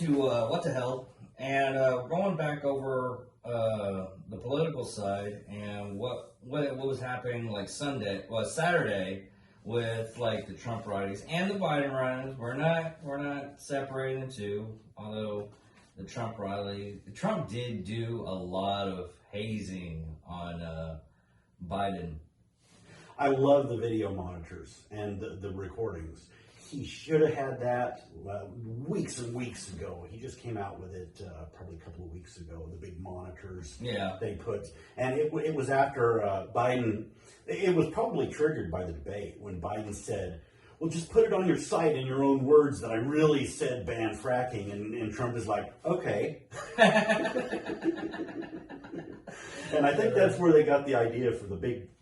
to What the Hell, and going back over the political side and what was happening like Saturday with like the Trump rallies and the Biden rallies. We're not separating the two, although the Trump did do a lot of hazing on Biden. I love the video monitors and the recordings. He should have had that weeks and weeks ago. He just came out with it probably a couple of weeks ago, the big monitors they put. And it was after Biden, it was probably triggered by the debate when Biden said, well, just put it on your site in your own words that I really said ban fracking. And Trump is like, okay. And I think that's where they got the idea for the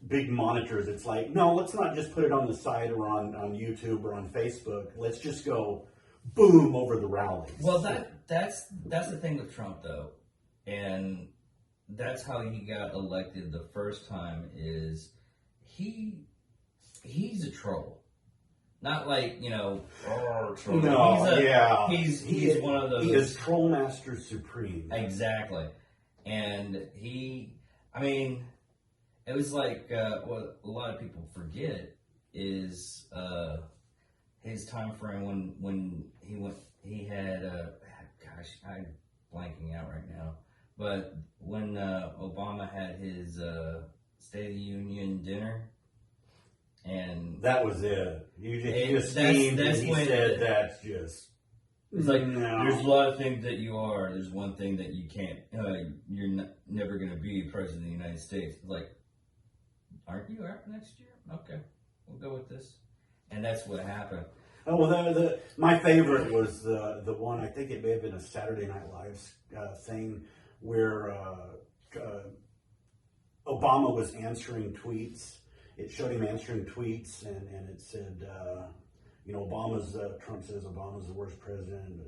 big monitors. It's like, no, let's not just put it on the site or on YouTube or on Facebook. Let's just go boom over the rallies. Well, that's the thing with Trump, though. And that's how he got elected the first time is he's a troll. Not like, troll. No, He's one of those. He is Troll Master Supreme. Exactly. And it was like what a lot of people forget is his time frame when he had I'm blanking out right now, but when Obama had his State of the Union dinner, and that was it. He just steamed and he said that's just. It's like, there's a lot of things that you are. There's one thing that you can't. You're never going to be president of the United States. It's like, aren't you after next year? Okay, we'll go with this. And that's what happened. Oh, well, my favorite was the one, I think it may have been a Saturday Night Live thing, where Obama was answering tweets. It showed him answering tweets, and it said... Trump says Obama's the worst president,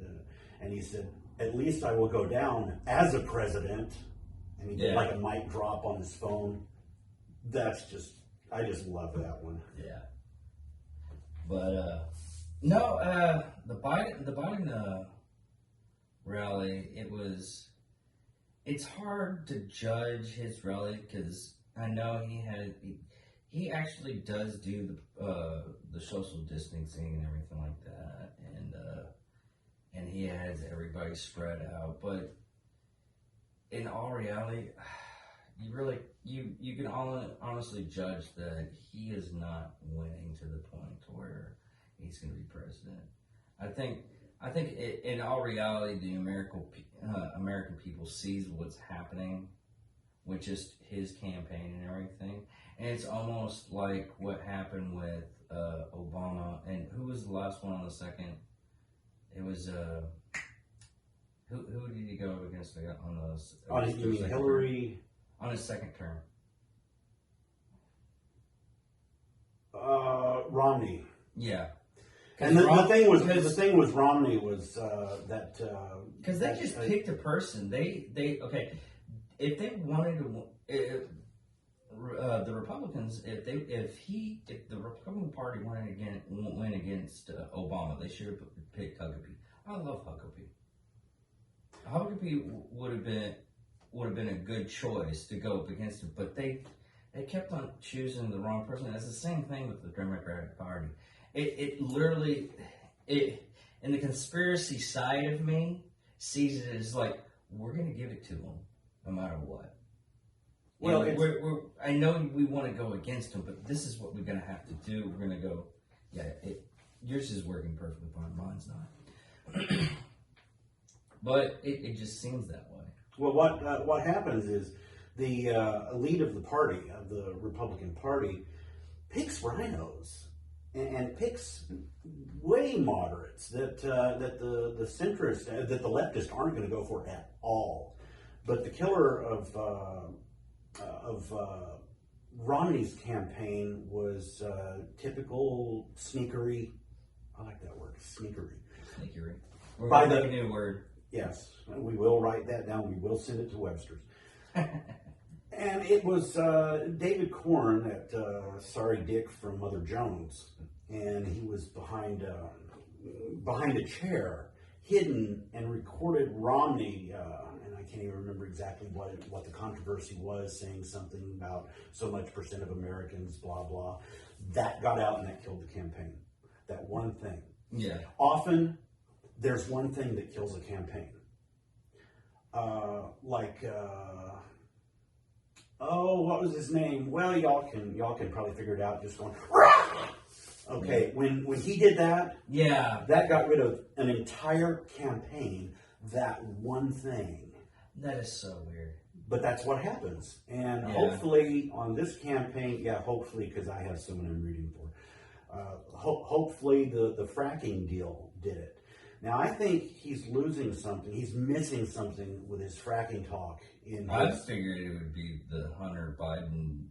and he said, at least I will go down as a president, and he did like a mic drop on his phone. I just love that one. Yeah. But, the Biden rally, it's hard to judge his rally because I know he actually does do the social distancing and everything like that, and he has everybody spread out. But in all reality, you can honestly judge that he is not winning to the point where he's going to be president. I think in all reality, the American people sees what's happening with just his campaign and everything. And it's almost like what happened with Obama. And who was the last one on the second? It was, who did he go against on those? You mean Hillary? On his second term. Romney. Yeah. And the thing was Romney was that... Because they just picked a person. If they wanted to... the Republicans, if the Republican Party went against Obama, they should have picked Huckabee. I love Huckabee. Huckabee would have been a good choice to go up against him, but they kept on choosing the wrong person. It's the same thing with the Democratic Party. It literally, in the conspiracy side of me, sees it as like, we're going to give it to them no matter what. Well, I know we want to go against them, but this is what we're going to have to do. We're going to go, yours is working perfectly fine, mine's not. But it just seems that way. Well, what happens is the elite of the party, of the Republican Party, picks rhinos and picks way moderates that the centrists, that the leftists aren't going to go for at all. But the killer of Romney's campaign was typical sneakery. I like that word, sneakery. Sneakery. We're going to make a new word. Yes, we will write that down. We will send it to Webster's. And it was David Corn at Sorry Dick from Mother Jones, and he was behind a chair. hidden and recorded Romney, and I can't even remember exactly what the controversy was, saying something about so much percent of Americans, blah, blah. That got out and that killed the campaign. That one thing. Yeah. Often, there's one thing that kills a campaign. What was his name? Well, y'all can probably figure it out. Just going, rah! Okay, when he did that, Yeah. that got rid of an entire campaign. That one thing. That is so weird. But that's what happens. And Yeah. hopefully on this campaign, hopefully, because I have someone I'm rooting for. Hopefully the fracking deal did it. Now I think he's losing something. He's missing something with his fracking talk. I figured it would be the Hunter Biden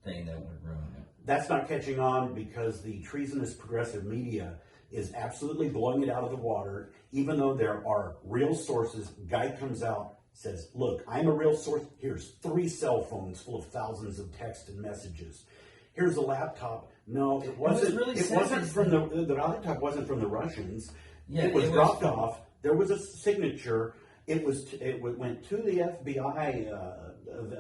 thing that would ruin it. That's not catching on because the treasonous progressive media is absolutely blowing it out of the water, even though there are real sources. Guy comes out, says, look, I'm a real source. Here's 3 cell phones full of thousands of text and messages. Here's a laptop. No, it wasn't. It wasn't from the laptop. Wasn't from the Russians. Yeah, it was dropped off. There was a signature. It went to the FBI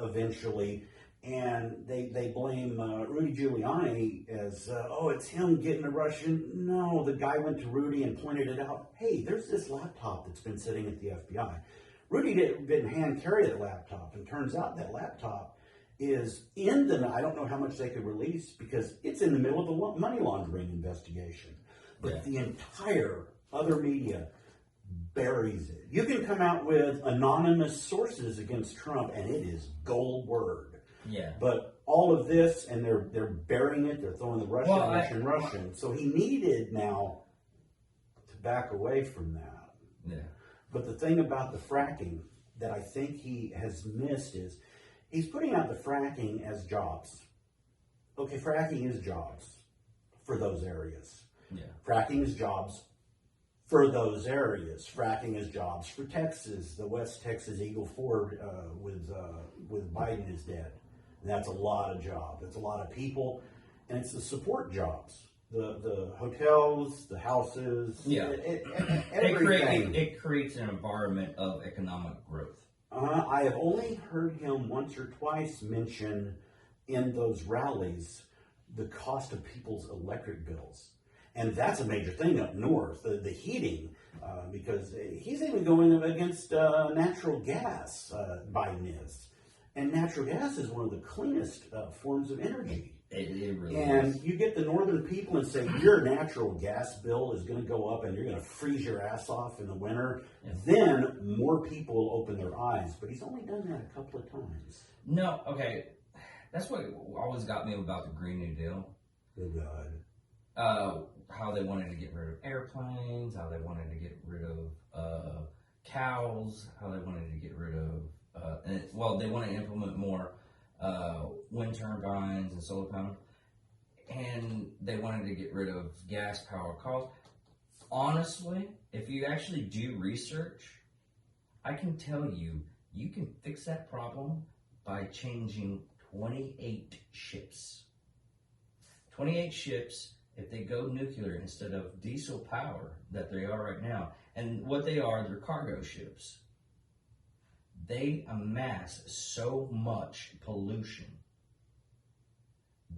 eventually, and they blame Rudy Giuliani as it's him getting a Russian. No, the guy went to Rudy and pointed it out. Hey, there's this laptop that's been sitting at the FBI. Rudy didn't hand carry that laptop, and turns out that laptop is in I don't know how much they could release because it's in the middle of a money laundering investigation. But the entire other media buries it. You can come out with anonymous sources against Trump and it is gold word. Yeah. But all of this, and they're burying it, they're throwing the Russian. So he needed now to back away from that. Yeah. But the thing about the fracking that I think he has missed is he's putting out the fracking as jobs. Okay, fracking is jobs for those areas. Yeah. Fracking is jobs for those areas. Fracking is jobs for Texas. The West Texas Eagle Ford with Biden is dead. And that's a lot of jobs. That's a lot of people. And it's the support jobs. The hotels, the houses, everything. It creates an environment of economic growth. I have only heard him once or twice mention in those rallies the cost of people's electric bills. And that's a major thing up north, the heating, because he's even going against natural gas, Biden is. And natural gas is one of the cleanest forms of energy. It really and is. You get the northern people and say, your natural gas bill is going to go up and you're going to freeze your ass off in the winter. Yeah. Then more people will open their eyes. But he's only done that a couple of times. No, okay. That's what always got me about the Green New Deal. Oh, God. How they wanted to get rid of airplanes, how they wanted to get rid of cows, how they wanted to get rid of, they want to implement more wind turbines and solar panels, and they wanted to get rid of gas-powered cars. Honestly, if you actually do research, I can tell you, you can fix that problem by changing 28 ships. 28 ships, if they go nuclear instead of diesel power that they are right now, and what they are, they're cargo ships. They amass so much pollution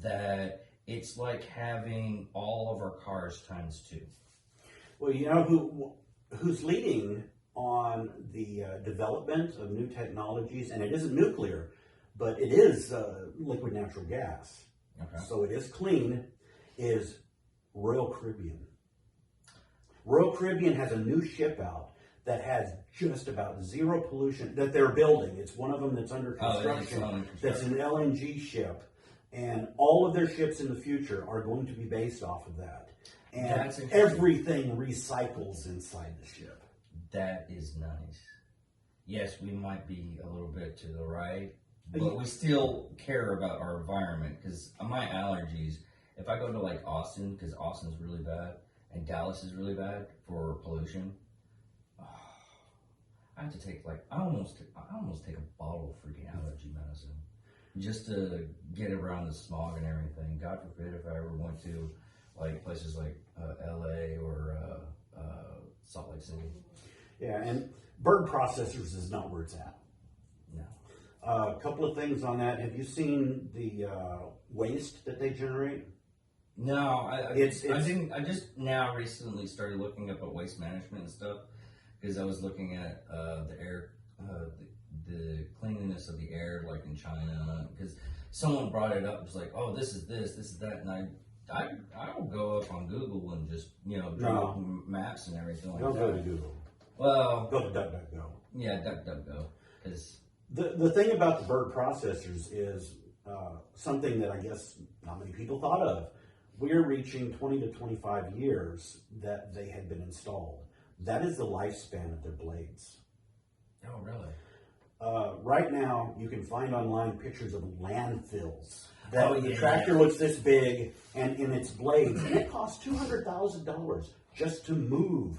that it's like having all of our cars times 2. Well, you know who's leading on the development of new technologies, and it isn't nuclear, but it is liquid natural gas. Okay. So it is clean, is Royal Caribbean. Royal Caribbean has a new ship out that has just about zero pollution that they're building. It's one of them that's under construction. That's an LNG ship. And all of their ships in the future are going to be based off of that. And everything recycles inside the ship. That is nice. Yes, we might be a little bit to the right, but we still care about our environment because my allergies, if I go to like Austin, because Austin's really bad and Dallas is really bad for pollution, I have to take I almost take a bottle of freaking allergy medicine just to get around the smog and everything. God forbid if I ever went to like places like LA or Salt Lake City. Yeah, and bird processors is not where it's at. No. A couple of things on that. Have you seen the waste that they generate? No, I It's- didn't. I just now recently started looking up at waste management and stuff because I was looking at the air, the cleanliness of the air, like in China. Because someone brought it up, it was like, "Oh, this is that," and I will go up on Google and just draw up maps and everything like Don't that. go to Google. Well, Go to DuckDuckGo. yeah, DuckDuckGo, because The thing about the bird processors is something that I guess not many people thought of. We're reaching 20 to 25 years that they had been installed. That is the lifespan of their blades. oh really? Right now, you can find online pictures of landfills. That Oh, the yeah. tractor looks this big, and in its blades, and it costs $200,000 just to move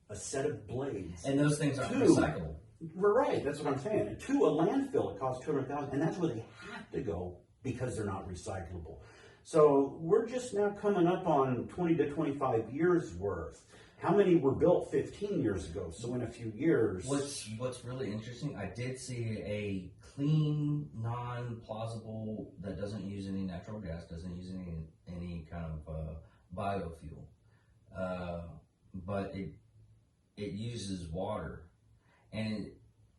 a set of blades. And those things aren't Two. recyclable. Right, that's what I'm saying. To a landfill, it costs $200,000, and that's where they have to go because they're not recyclable. So we're just now coming up on 20 to 25 years worth. How many were built 15 years ago? So in a few years, What's really interesting, I did see a clean, non-plausible that doesn't use any natural gas, doesn't use any kind of biofuel, but it uses water, and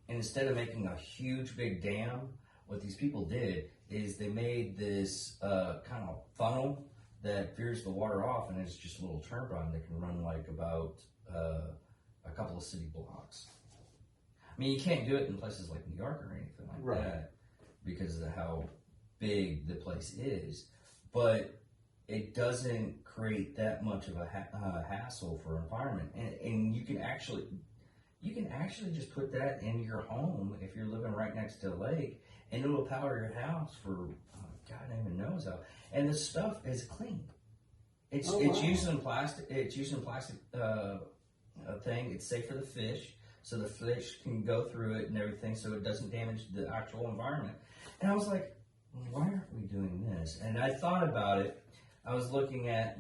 instead of making a huge big dam, what these people did is they made this kind of funnel that veers the water off, and it's just a little turbine that can run like about a couple of city blocks. I mean, you can't do it in places like New York or anything like Right. that because of how big the place is, but it doesn't create that much of a hassle for environment, and you can actually just put that in your home if you're living right next to a lake, and it'll power your house for God even knows how. And the stuff is clean. It's Oh, it's wow. using plastic. It's using plastic thing. It's safe for the fish, so the fish can go through it and everything, so it doesn't damage the actual environment. And I was like, why aren't we doing this? And I thought about it. I was looking at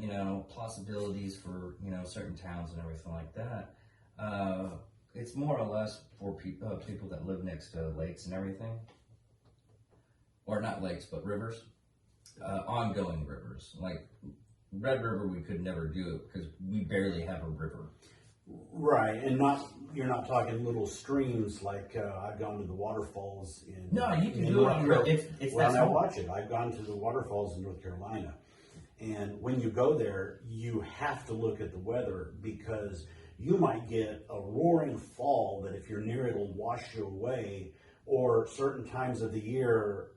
possibilities for certain towns and everything like that. It's more or less for people that live next to lakes and everything, or not lakes but rivers, ongoing rivers. Like Red River, we could never do it because we barely have a river. right, and you're not talking little streams like I've gone to the waterfalls in. No, you can in do it North on Carolina. it's Well, that's now all. watch it. I've gone to the waterfalls in North Carolina, and when you go there, you have to look at the weather because you might get a roaring fall that if you're near it'll wash you away, or certain times of the year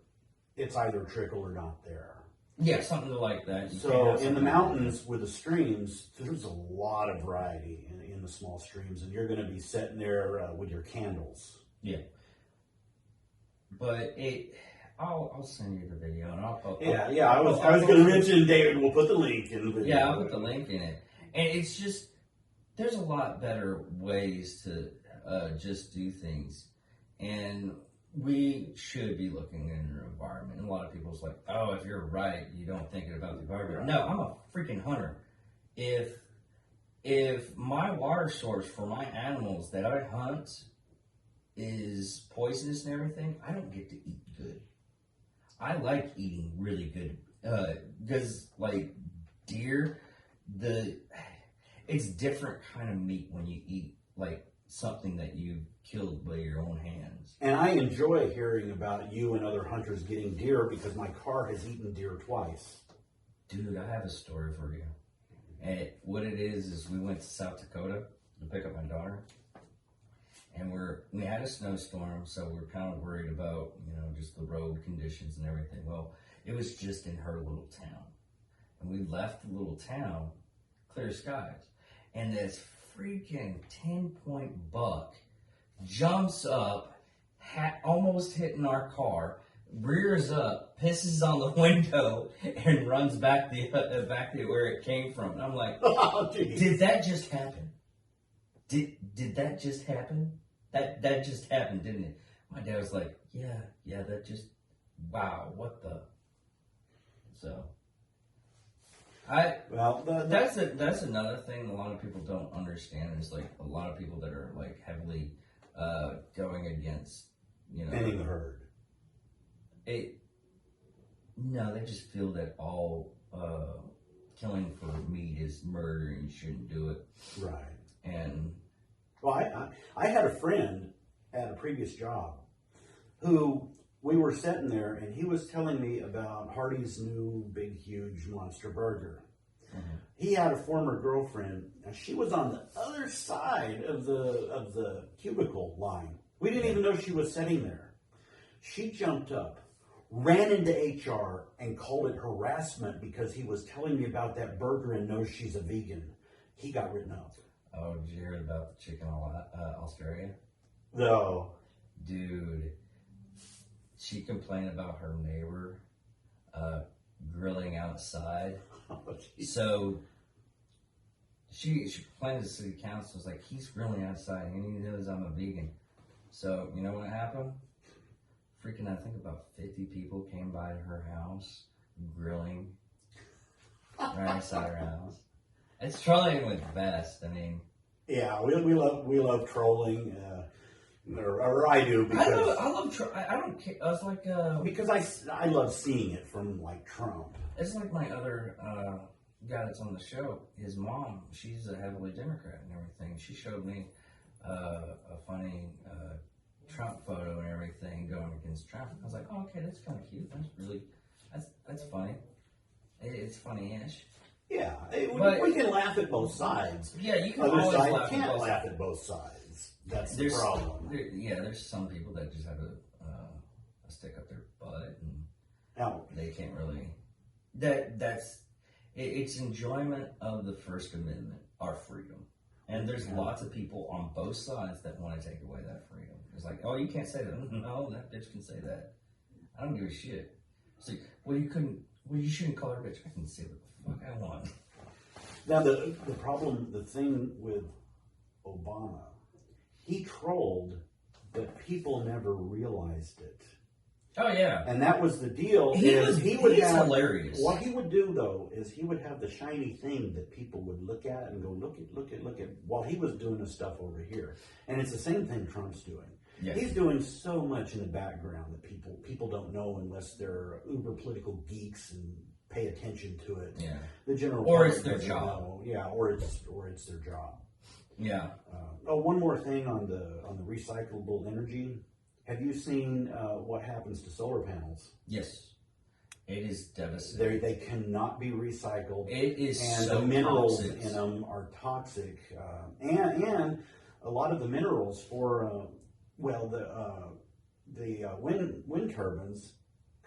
it's either trickle or not there. Yeah, something like that. You can't So have in the something like mountains with the streams, there's a lot of variety in the small streams, and you're going to be sitting there with your candles. that. Yeah, but I'll send you the video and I'll Yeah. I was going to mention, David. We'll put the link in the video. Yeah, I'll put the link in it. And it's just, there's a lot better ways to just do things. And we should be looking at our environment. And a lot of people's like, oh, if you're right, you don't think about the environment. No, I'm a freaking hunter. If my water source for my animals that I hunt is poisonous and everything, I don't get to eat good. I like eating really good because like deer, it's different kind of meat when you eat like something that you killed by your own hands. And I enjoy hearing about you and other hunters getting deer because my car has eaten deer twice. Dude, I have a story for you. And what it is we went to South Dakota to pick up my daughter, and we had a snowstorm, so we're kind of worried about just the road conditions and everything. Well, it was just in her little town, and we left the little town, clear skies, and this freaking 10-point buck jumps up, almost hitting our car, rears up, pisses on the window, and runs back to where it came from. And I'm like, Oh, geez. did that just happen? Did that just happen? That just happened, didn't it? My dad was like, yeah, that just, wow, what the? So, That's another thing a lot of people don't understand is like a lot of people that are like heavily going against, thinning the herd. No, they just feel that all killing for meat is murder and you shouldn't do it. Right. And well, I had a friend at a previous job who we were sitting there and he was telling me about Hardee's new big huge monster burger. Mm-hmm. He had a former girlfriend and she was on the other side of the cubicle line. We didn't even know she was sitting there. She jumped up, ran into HR and called it harassment because he was telling me about that burger and knows she's a vegan. He got written up. Oh, did you hear about the chicken Australia? No. Dude, she complained about her neighbor grilling outside. Oh, so she complained to the city council. It's like, he's grilling outside and he knows I'm a vegan. So, you know what happened? Freaking, I think about 50 people came by her house grilling right outside her house. It's trolling with the best. I mean, yeah, we love trolling, or I do because I don't care. I was like because I love seeing it from like Trump. It's like my other guy that's on the show. His mom, she's a heavily Democrat and everything. She showed me a funny Trump photo and everything going against Trump. I was like, oh, okay, that's kind of cute. That's funny. It's funny-ish. Yeah, we can laugh at both sides. Yeah, you can Other always side laugh can't at both laugh sides. at both sides. That's the problem. There's some people that just have a stick up their butt and they can't really. It's enjoyment of the First Amendment, our freedom, and there's lots of people on both sides that want to take away that freedom. It's like, oh, you can't say that. No, that bitch can say that. I don't give a shit. It's like, you shouldn't call her a bitch. I can say what the fuck I want. Now the thing with Obama, he trolled, but people never realized it. Oh yeah, and that was the deal. He's hilarious. What he would do though is he would have the shiny thing that people would look at and go look at while he was doing his stuff over here. And it's the same thing Trump's doing. Yeah. He's doing so much in the background that people don't know unless they're uber political geeks and pay attention to it. Yeah. The general or it's their job. Know. Yeah, or it's their job. Yeah. One more thing on the recyclable energy. Have you seen what happens to solar panels? Yes. It is devastating. They cannot be recycled. It is and so the minerals toxic. in them are toxic. And a lot of the minerals for the wind turbines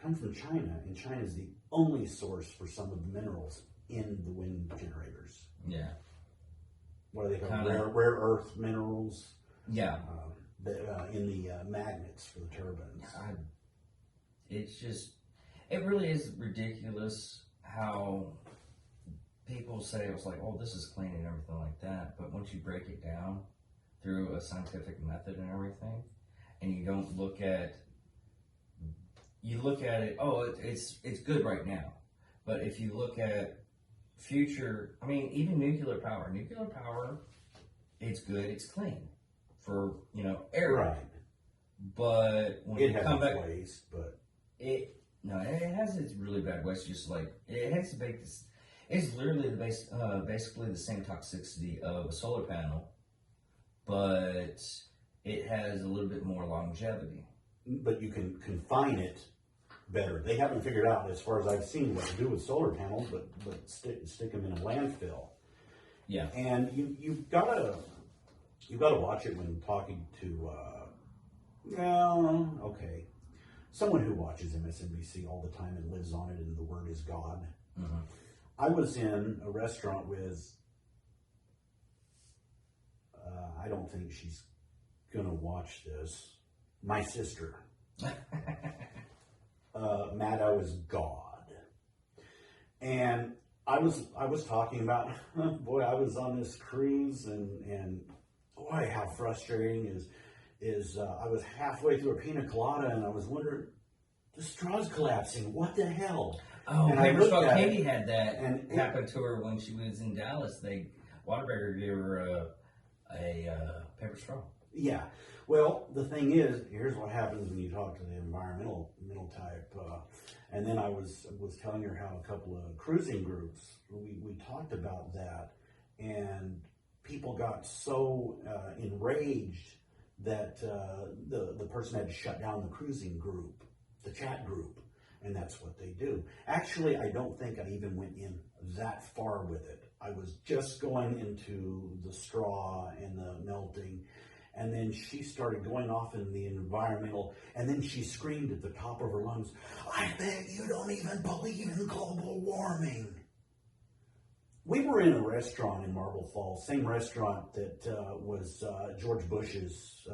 come from China, and China is the only source for some of the minerals in the wind generators. Yeah. What are they called? Rare earth minerals. Yeah. In the magnets for the turbines. It really is ridiculous how people say it was like, oh, this is clean and everything like that. But once you break it down through a scientific method and everything, and you don't look at it, oh, it's good right now. But if you look at future, I mean, even nuclear power, it's good, it's clean for, air. Right. But when it you come back, waste, but it has its really bad waste. Just like it has to make this. It's literally basically the same toxicity of a solar panel, but it has a little bit more longevity. But you can confine it better. They haven't figured out, as far as I've seen, what to do with solar panels, but stick them in a landfill. Yeah. And you've got to watch it when talking to someone who watches MSNBC all the time and lives on it, and the word is God. Mm-hmm. I was in a restaurant with, I don't think she's going to watch this, my sister. Maddo is God. And I was talking about, boy, I was on this cruise and boy, how frustrating is I was halfway through a pina colada and I was wondering, the straw's collapsing. What the hell? Oh, And I Paper looked Straw at Katie it, had that and happen to her when she was in Dallas. Whataburger gave her a paper straw. yeah. Well, the thing is, here's what happens when you talk to the environmental type. And then I was telling her how a couple of cruising groups, we talked about that, and people got so enraged that the person had to shut down the cruising group, the chat group, and that's what they do. Actually, I don't think I even went in that far with it. I was just going into the straw and the melting, and then she started going off in the environmental, and then she screamed at the top of her lungs, "I bet you don't even believe in global warming." We were in a restaurant in Marble Falls, same restaurant that was George Bush's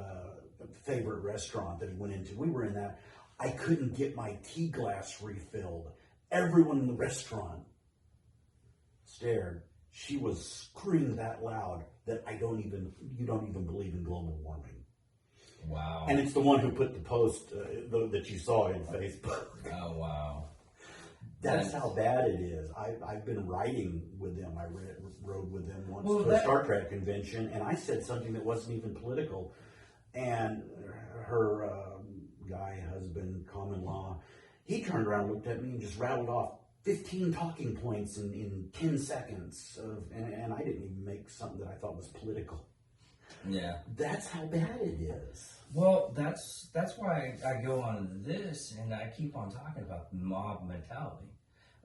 favorite restaurant that he went into. We were in that. I couldn't get my tea glass refilled. Everyone in the restaurant stared. She was screaming that loud that you don't even believe in global warming. Wow. And it's the one who put the post that you saw in Facebook. Oh, wow. That's how bad it is. I've been writing with them. I rode with them once Well, to a Star Trek convention, and I said something that wasn't even political. And her guy, husband, common law, he turned around and looked at me and just rattled off 15 talking points in 10 seconds. And I didn't even make something that I thought was political. Yeah. That's how bad it is. Well, that's why I go on this, and I keep on talking about mob mentality.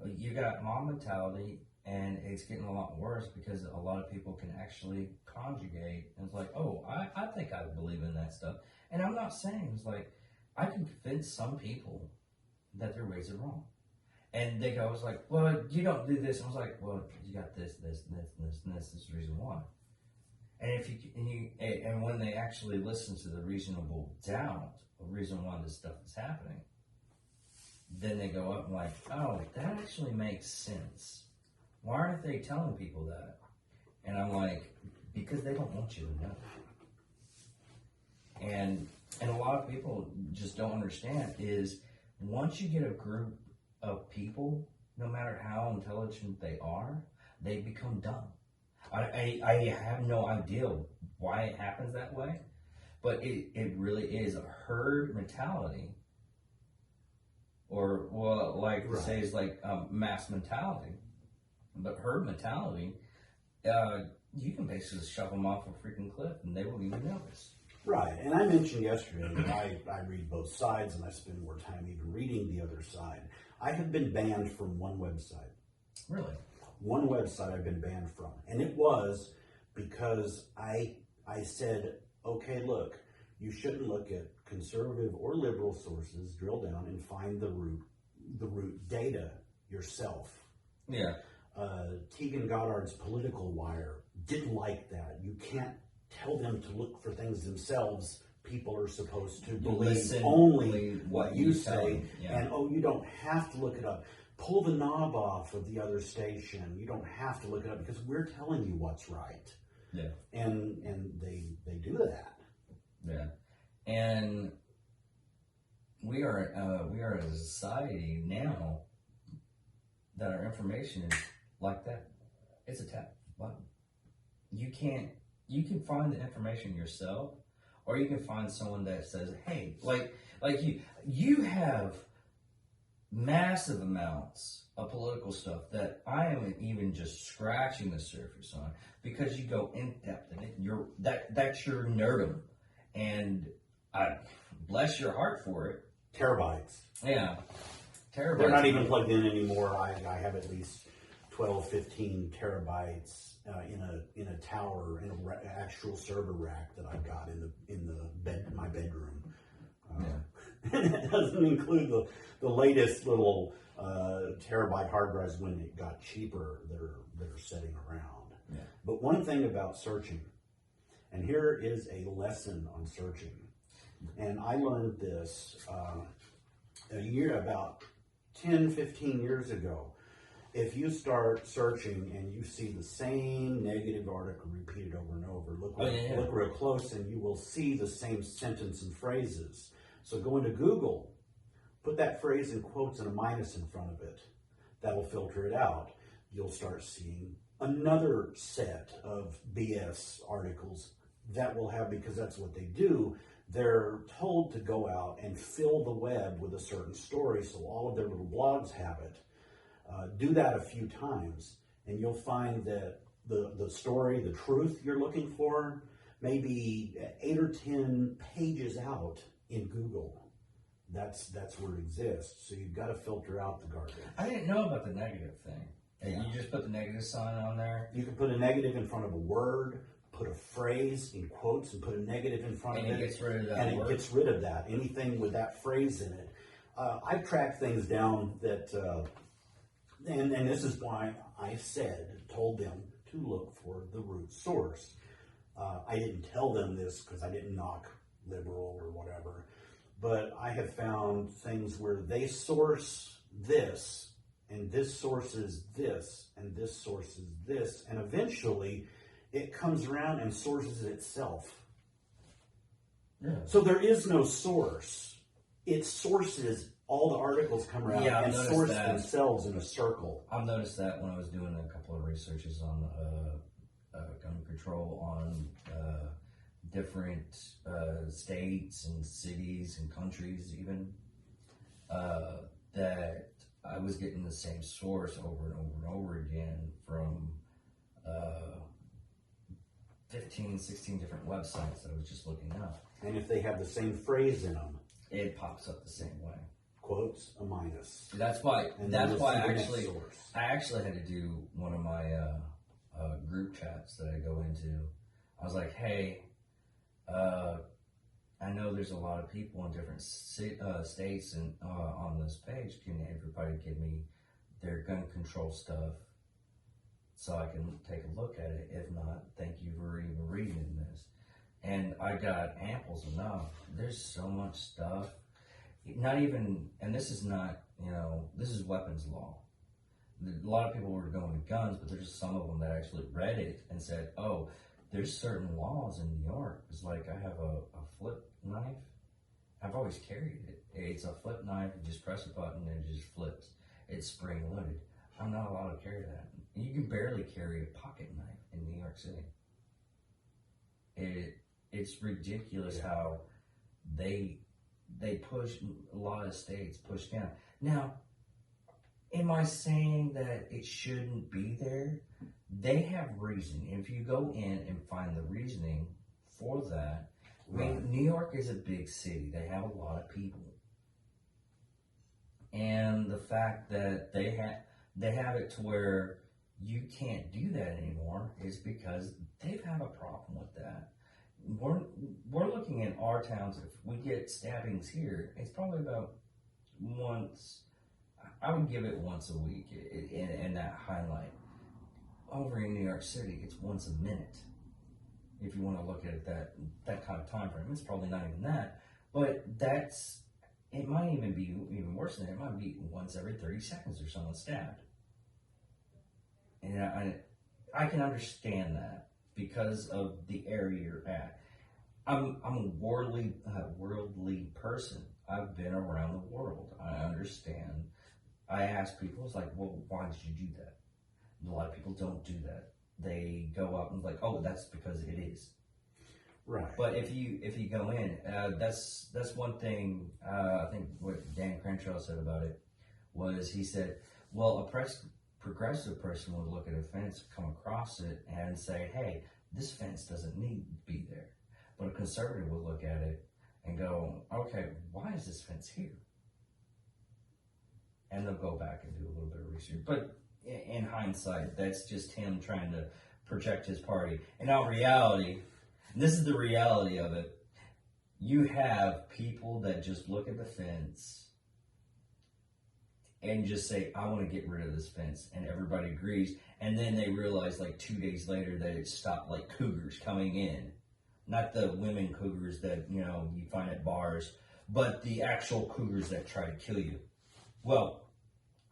You got mob mentality, and it's getting a lot worse because a lot of people can actually conjugate, and it's like, oh, I think I believe in that stuff. And I'm not saying, it's like, I can convince some people that their ways are wrong. And they go, it's like, well, you don't do this. And I was like, well, you got this, and this, and this is the reason why. And when they actually listen to the reasonable doubt of reason why this stuff is happening, then they go up and like, oh, that actually makes sense. Why aren't they telling people that? And I'm like, because they don't want you to know. And a lot of people just don't understand is once you get a group of people, no matter how intelligent they are, they become dumb. I have no idea why it happens that way, but it really is a herd mentality, or well, like right. Say is like mass mentality, but herd mentality, you can basically shove them off a freaking cliff and they won't even notice. Right, and I mentioned yesterday that I read both sides and I spend more time even reading the other side. I have been banned from one website. Really? One website I've been banned from, and it was because I said, okay, look, you shouldn't look at conservative or liberal sources, drill down and find the root data yourself. Yeah. Tegan Goddard's Political Wire didn't like that. You can't tell them to look for things themselves. People are supposed to believe only what you say, yeah. And you don't have to look it up. Pull the knob off of the other station. You don't have to look it up because we're telling you what's right. Yeah. And they do that. Yeah. And we are a society now that our information is like that. It's a tap button. You can find the information yourself, or you can find someone that says, hey, like you have massive amounts of political stuff that I am even just scratching the surface on because you go in depth in it. That's your nerdum, and I bless your heart for it. Terabytes. Yeah, terabytes. They're not even plugged in anymore. I have at least 12, 15 terabytes in a tower in an actual server rack that I've got in my bedroom. And it doesn't include the latest little terabyte hard drives when it got cheaper that are sitting around. Yeah. But one thing about searching, and here is a lesson on searching, and I learned this about 10, 15 years ago. If you start searching and you see the same negative article repeated over and over, look real close and you will see the same sentence and phrases. So go into Google, put that phrase in quotes and a minus in front of it. that'll filter it out. You'll start seeing another set of BS articles that will have, because that's what they do. They're told to go out and fill the web with a certain story, so all of their little blogs have it. Do that a few times, and you'll find that the story, the truth you're looking for, maybe 8 or 10 pages out in Google. That's where it exists. So you've got to filter out the garbage. I didn't know about the negative thing. Yeah. You just put the negative sign on there. You can put a negative in front of a word, put a phrase in quotes, and put a negative in front And of it it. gets rid of that And word. it gets rid of that. Anything with that phrase in it. I've tracked things down that, and this is why I told them to look for the root source. I didn't tell them this because I didn't knock liberal or whatever, but I have found things where they source this, and this sources this, and this sources this, and eventually it comes around and sources itself. Yeah. So there is no source. It sources, all the articles come around Yeah, I've and noticed source that. themselves in a circle. I've noticed that when I was doing a couple of researches on gun control on different states and cities and countries even, that I was getting the same source over and over and over again from 15, 16 different websites that I was just looking up. And if they have the same phrase in them, It pops up the same way. quotes, a minus. That's why. And then That's you'll why see the I next actually, source. I actually had to do one of my group chats that I go into. I was like, hey, I know there's a lot of people in different states and on this page. Can everybody give me their gun control stuff so I can take a look at it? If not, thank you for even reading this. And I got amples enough. There's so much stuff. Not even, and this is not, this is weapons law. A lot of people were going to guns, but there's some of them that actually read it and said, oh, there's certain laws in New York. It's like I have a flip knife. I've always carried it. It's a flip knife. You just press a button and it just flips. It's spring loaded. I'm not allowed to carry that. You can barely carry a pocket knife in New York City. It's ridiculous how they push, a lot of states push down. Now, am I saying that it shouldn't be there? They have reason. If you go in and find the reasoning for that, I mean, New York is a big city. They have a lot of people. And the fact that they have it to where you can't do that anymore is because they've had a problem with that. We're looking at our towns. If we get stabbings here, it's probably about once. I would give it once a week in that highlight. Over in New York City, it's once a minute. If you want to look at it that kind of time frame, it's probably not even that. But it might even be even worse than that. It might be once every 30 seconds or someone's stabbed. And I can understand that because of the area you're at. I'm a worldly person. I've been around the world. I understand. I ask people, it's like, well, why did you do that? And a lot of people don't do that. They go up and like, oh, that's because it is. Right. But if you go in, that's one thing. I think what Dan Crenshaw said about it was he said, well, a progressive person would look at a fence, come across it, and say, hey, this fence doesn't need to be there. But a conservative would look at it and go, okay, why is this fence here? And they'll go back and do a little bit of research. But in hindsight, that's just him trying to project his party. In all reality, and this is the reality of it, you have people that just look at the fence and just say, I want to get rid of this fence. And everybody agrees. And then they realize like 2 days later that it stopped like cougars coming in. Not the women cougars that, you find at bars, but the actual cougars that try to kill you. Well,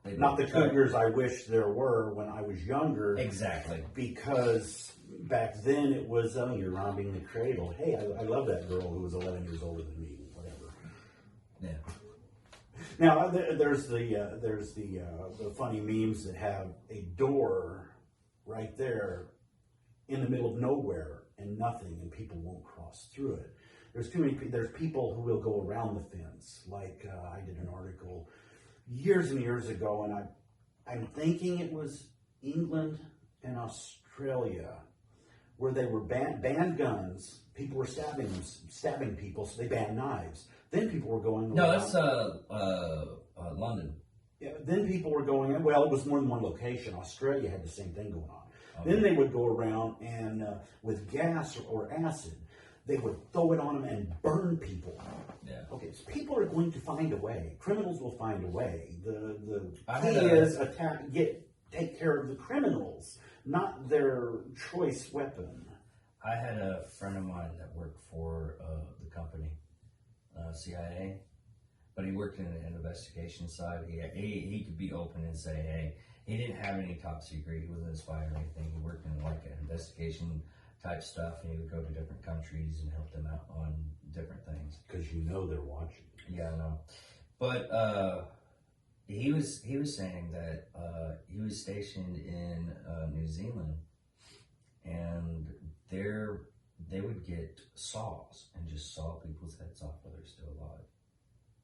not the cougars I wish there were when I was younger. Exactly. Because back then it was, you're robbing the cradle. Hey, I love that girl who was 11 years older than me, whatever. Yeah. Now there's the funny memes that have a door right there in the middle of nowhere and nothing, and people won't cross through it. There's too many. There's people who will go around the fence. Like I did an article years and years ago, and I'm thinking it was England and Australia, where they were banned guns. People were stabbing people, so they banned knives. Then people were going. No, that's London. Yeah, then people were going. Well, it was more than one location. Australia had the same thing going on. Okay. Then they would go around and with gas or acid, they would throw it on them and burn people. Yeah. Okay, so people are going to find a way. Criminals will find a way. The I key had a- is take care of the criminals, not their choice weapon. I had a friend of mine that worked for the company, CIA, but he worked in an investigation side. He could be open and say, hey, he didn't have any top secret. He wasn't a spy or anything. He worked in like an investigation type stuff, and he would go to different countries and help them out on different things. Because you know they're watching. Yeah, I know. But he was saying that he was stationed in New Zealand, and they would get saws and just saw people's heads off while they're still alive.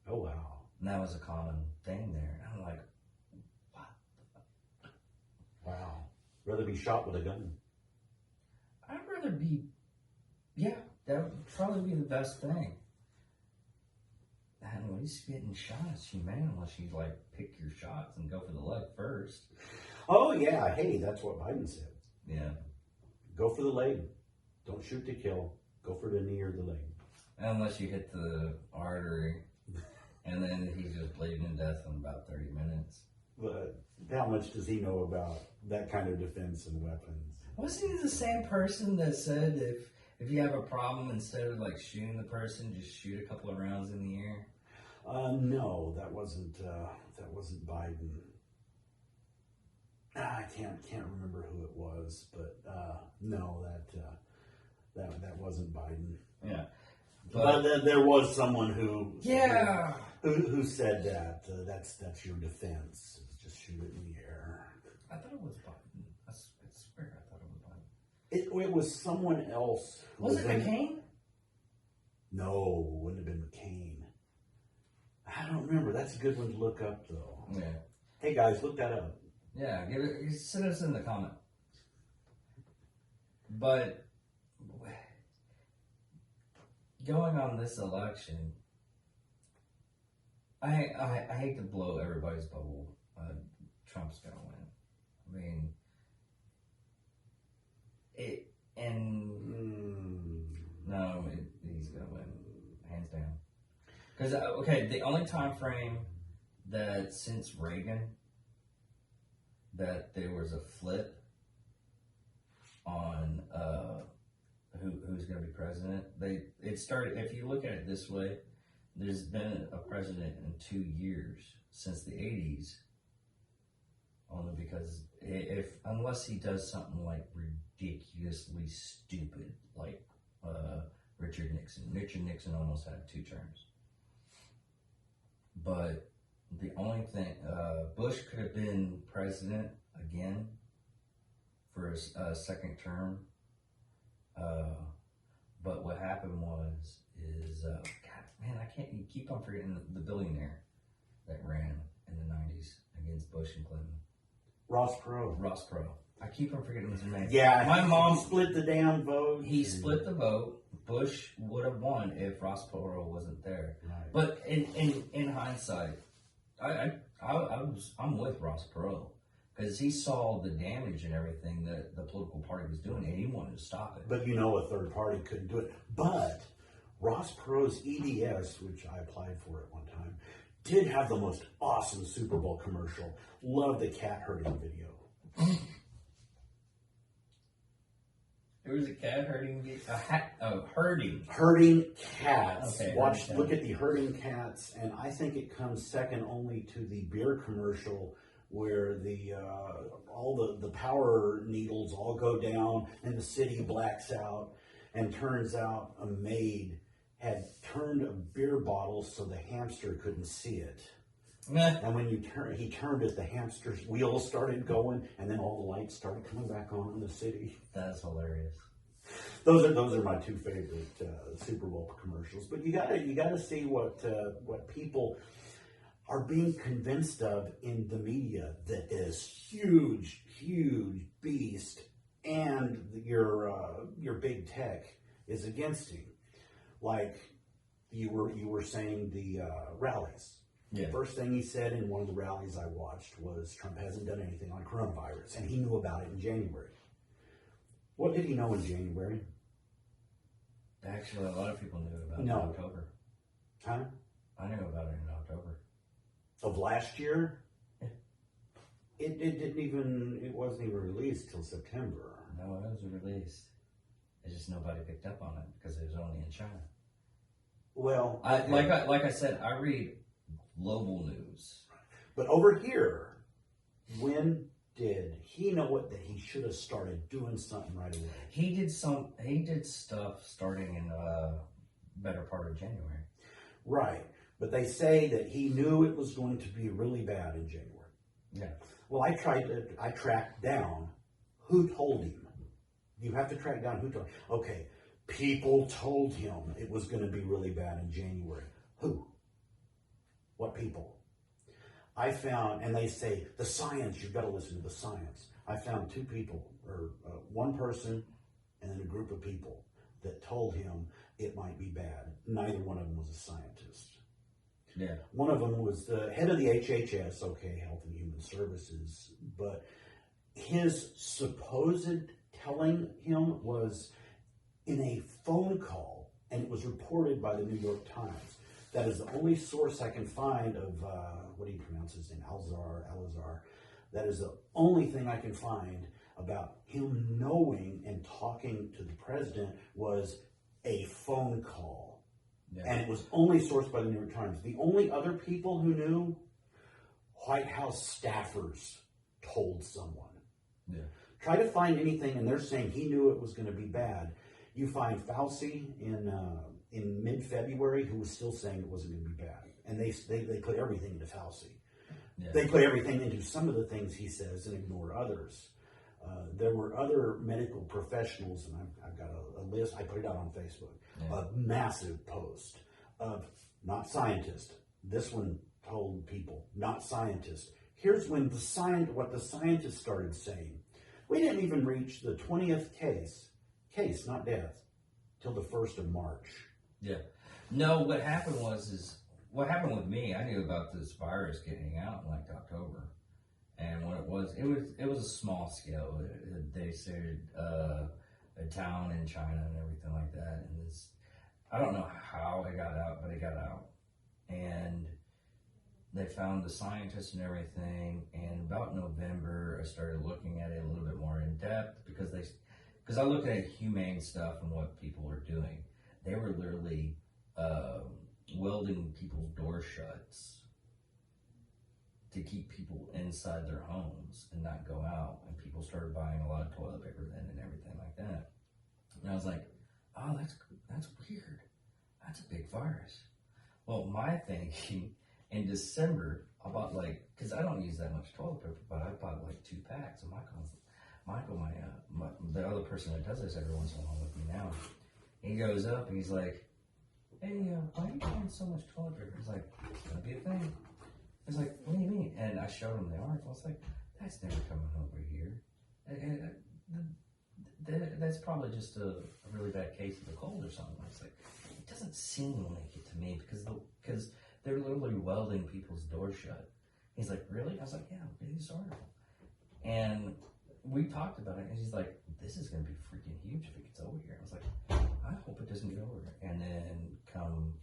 Oh, wow. And that was a common thing there. And I'm like, what? Wow. Rather be shot with a gun. I'd rather be, yeah, that would probably be the best thing. And at least getting shots, you may, unless you like pick your shots and go for the leg first. Oh, yeah. Hey, that's what Biden said. Yeah. Go for the leg. Don't shoot to kill. Go for the knee or the leg. Unless you hit the artery, and then he's just bleeding to death in about 30 minutes. But how much does he know about that kind of defense and weapons? Wasn't he the same person that said if you have a problem, instead of like shooting the person, just shoot a couple of rounds in the air? No, that wasn't Biden. I can't remember who it was, but no, that wasn't Biden. Yeah, But there was someone who who said that that's your defense. Just shoot it in the air. I thought it was Biden. I swear I thought it was Biden. It was someone else. Was it McCain? No, it wouldn't have been McCain. I don't remember. That's a good one to look up, though. Yeah. Hey guys, look that up. Yeah, send us in the comment. But going on this election, I hate to blow everybody's bubble. Trump's gonna win. I mean, he's gonna win, hands down. Because the only time frame that since Reagan that there was a flip on who's going to be president. It started. If you look at it this way, there's been a president in 2 years since the 80s. Only because unless he does something like ridiculously stupid, like Richard Nixon. Richard Nixon almost had 2 terms. But the only thing, Bush could have been president again for a second term. But what happened is, God, man, you keep on forgetting the billionaire that ran in the 90s against Bush and Clinton. Ross Perot. Ross Perot. I keep on forgetting his name. Yeah, my mom split the damn vote. He split the vote. Bush would have won if Ross Perot wasn't there. Right. But in hindsight, I'm with Ross Perot because he saw the damage and everything that the political party was doing, and he wanted to stop it. But a third party couldn't do it. But Ross Perot's EDS, which I applied for at one time, did have the most awesome Super Bowl commercial. Love the cat herding video. There was a cat herding. Herding cats. Okay, Look at the herding cats, and I think it comes second only to the beer commercial where all the power needles all go down and the city blacks out, and turns out a maid had turned a beer bottle so the hamster couldn't see it. Meh. And when he turned it, the hamster's wheels started going, and then all the lights started coming back on in the city. That's hilarious. Those are my two favorite Super Bowl commercials. But you gotta see what people are being convinced of in the media, that this huge beast and your big tech is against him. Like you were saying, the rallies. Yeah. The first thing he said in one of the rallies I watched was Trump hasn't done anything on coronavirus, and he knew about it in January. What did he know in January? Actually, a lot of people knew about it No. in October. Huh? I knew about it in October. Of last year? Yeah. It wasn't even released till September. No, it was released. It's just nobody picked up on it because it was only in China. Well, Like I said, I read global news. but over here, when did he know that he should have started doing something right away? He did stuff starting in better part of January. Right, but they say that he knew it was going to be really bad in January. Yeah. Well, I tracked down who told him. You have to track down who told him. Okay, people told him it was going to be really bad in January. Who? What people? I found, and they say, the science, you've got to listen to the science. I found two people, or one person and then a group of people that told him it might be bad. Neither one of them was a scientist. Yeah. One of them was the head of the HHS, okay, Health and Human Services, but his supposed telling him was in a phone call, and it was reported by the New York Times. That is the only source I can find of, what do you pronounce his name? Alazar. That is the only thing I can find about him knowing and talking to the president was a phone call. Yeah. And it was only sourced by the New York Times. The only other people who knew, White House staffers told someone. Yeah. Try to find anything, and they're saying he knew it was going to be bad. You find Fauci in mid-February who was still saying it wasn't going to be bad. And they put everything into Fauci. Yeah. They put everything into some of the things he says and ignore others. There were other medical professionals, and I've got a list. I put it out on Facebook. Yeah. A massive post of not scientists. This one told people, not scientists. Here's when what the scientists started saying. We didn't even reach the 20th case, not death, till the 1st of March. Yeah. No, what happened what happened with me, I knew about this virus getting out in like October. And what it was a small scale. They said a town in China and everything like that. And I don't know how it got out, but it got out. And they found the scientists and everything. And about November, I started looking at it a little bit more in depth because I look at humane stuff and what people are doing. They were literally welding people's door shuts to keep people inside their homes and not go out. And people started buying a lot of toilet paper then and everything like that. And I was like, oh, that's weird. That's a big virus. Well, my thinking in December, I bought because I don't use that much toilet paper, but I bought 2 packs. And Michael, the other person that does this every once in a while with me now, he goes up and he's like, hey, why are you buying so much toilet paper? He's like, it's gonna be a thing. I was like, what do you mean? And I showed him the article. I was like, that's never coming over here. That's probably just a really bad case of the cold or something. I was like, it doesn't seem like it to me because they're literally welding people's doors shut. He's like, really? I was like, yeah, read this article. And we talked about it, and he's like, this is going to be freaking huge if it gets over here. I was like, I hope it doesn't get over here. And then come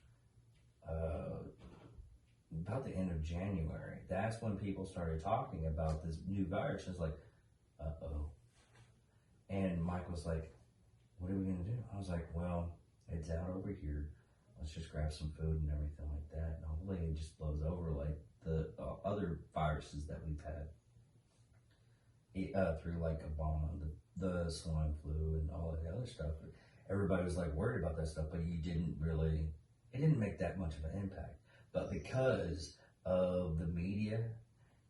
about the end of January, that's when people started talking about this new virus. I was like, uh-oh. And Mike was like, what are we going to do? I was like, well, it's out over here. Let's just grab some food and everything like that. And hopefully it just blows over like the other viruses that we've had through like Ebola, the swine flu, and all of the other stuff. Everybody was like worried about that stuff, but it didn't make that much of an impact. But because of the media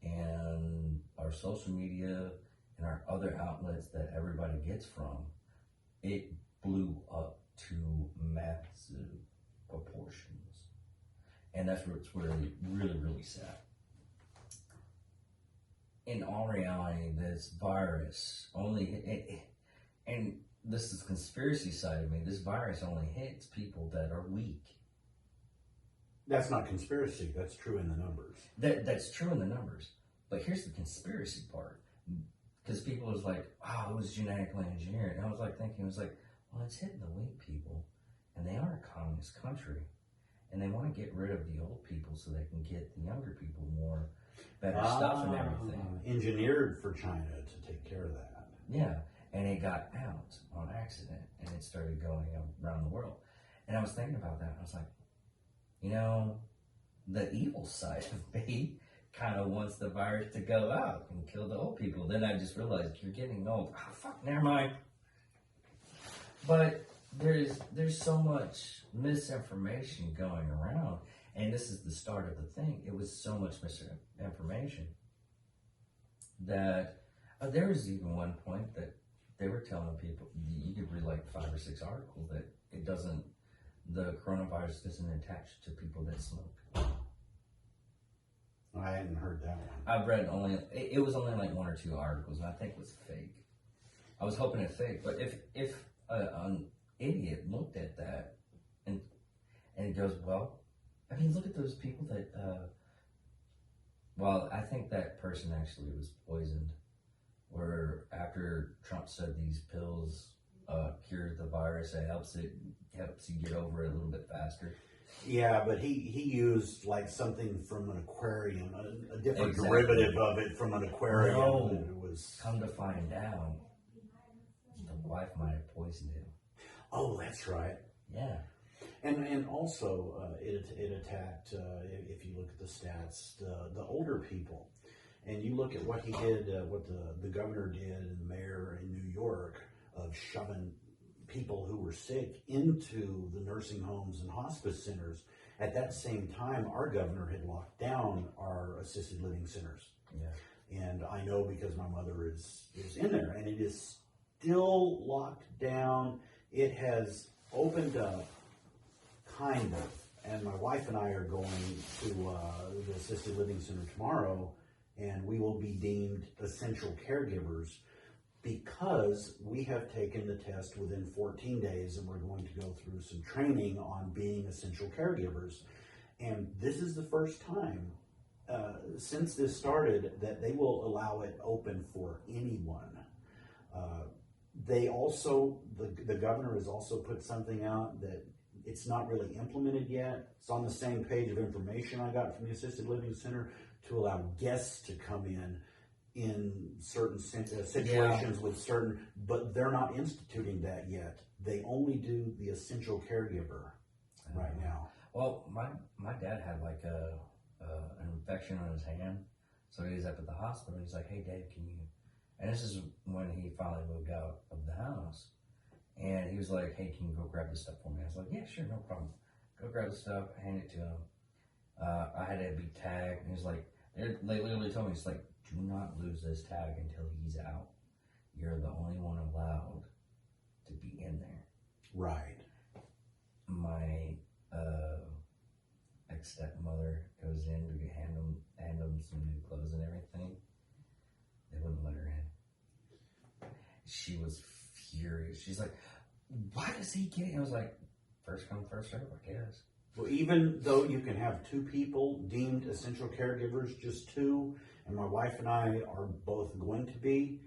and our social media and our other outlets that everybody gets from, it blew up to massive proportions. And that's what's really, really, really sad. In all reality, this virus and this is the conspiracy side of me, this virus only hits people that are weak. That's not conspiracy. That's true in the numbers. That's true in the numbers. But here's the conspiracy part. Because people was like, oh, it was genetically engineered. And I was like thinking, it was like, well, it's hitting the weak people. And they are a communist country. And they want to get rid of the old people so they can get the younger people more better stuff and everything. Engineered for China to take care of that. Yeah. And it got out on accident. And it started going around the world. And I was thinking about that. I was like, you know, the evil side of me kind of wants the virus to go out and kill the old people. Then I just realized you're getting old. Oh, fuck, never mind. But there's so much misinformation going around, and this is the start of the thing. It was so much misinformation that there was even one point that they were telling people, you could read like 5 or 6 articles that the coronavirus doesn't attach to people that smoke. I hadn't heard that one. I've read it was only like 1 or 2 articles, and I think it was fake. I was hoping it's fake, but if an idiot looked at that and goes, well, I mean, look at those people that, well, I think that person actually was poisoned, where after Trump said these pills cures the virus, it helps you get over it a little bit faster. Yeah, but he used like something from an aquarium, a different Exactly. derivative of it from an aquarium. No. It was. Come to find out, the wife might have poisoned him. Oh, that's right. Yeah. And also it attacked. If you look at the stats, the older people, and you look at what he did, what the governor did, and the mayor in New York of shoving people who were sick into the nursing homes and hospice centers. At that same time, our governor had locked down our assisted living centers. Yeah. And I know because my mother is in there, and it is still locked down. It has opened up, kind of, and my wife and I are going to the assisted living center tomorrow, and we will be deemed essential caregivers because we have taken the test within 14 days, and we're going to go through some training on being essential caregivers. And this is the first time since this started that they will allow it open for anyone. They also, the governor has also put something out that it's not really implemented yet. It's on the same page of information I got from the assisted living center to allow guests to come in certain situations with certain, but they're not instituting that yet. They only do the essential caregiver right now. Well, my dad had like an infection on his hand, so he's up at the hospital. He's like, "Hey, Dad, can you?" And this is when he finally moved out of the house, and he was like, "Hey, can you go grab this stuff for me?" I was like, "Yeah, sure, no problem." Go grab the stuff, hand it to him. I had to be tagged, and he was like, they literally told me, it's like, "Do not lose this tag until he's out. You're the only one allowed to be in there." Right. My ex-stepmother goes in to hand them some new clothes and everything. They wouldn't let her in. She was furious. She's like, "Why does he get it?" I was like, "First come, first serve, I guess." Well, even though you can have 2 people deemed essential caregivers, just 2, and my wife and I are both going to be,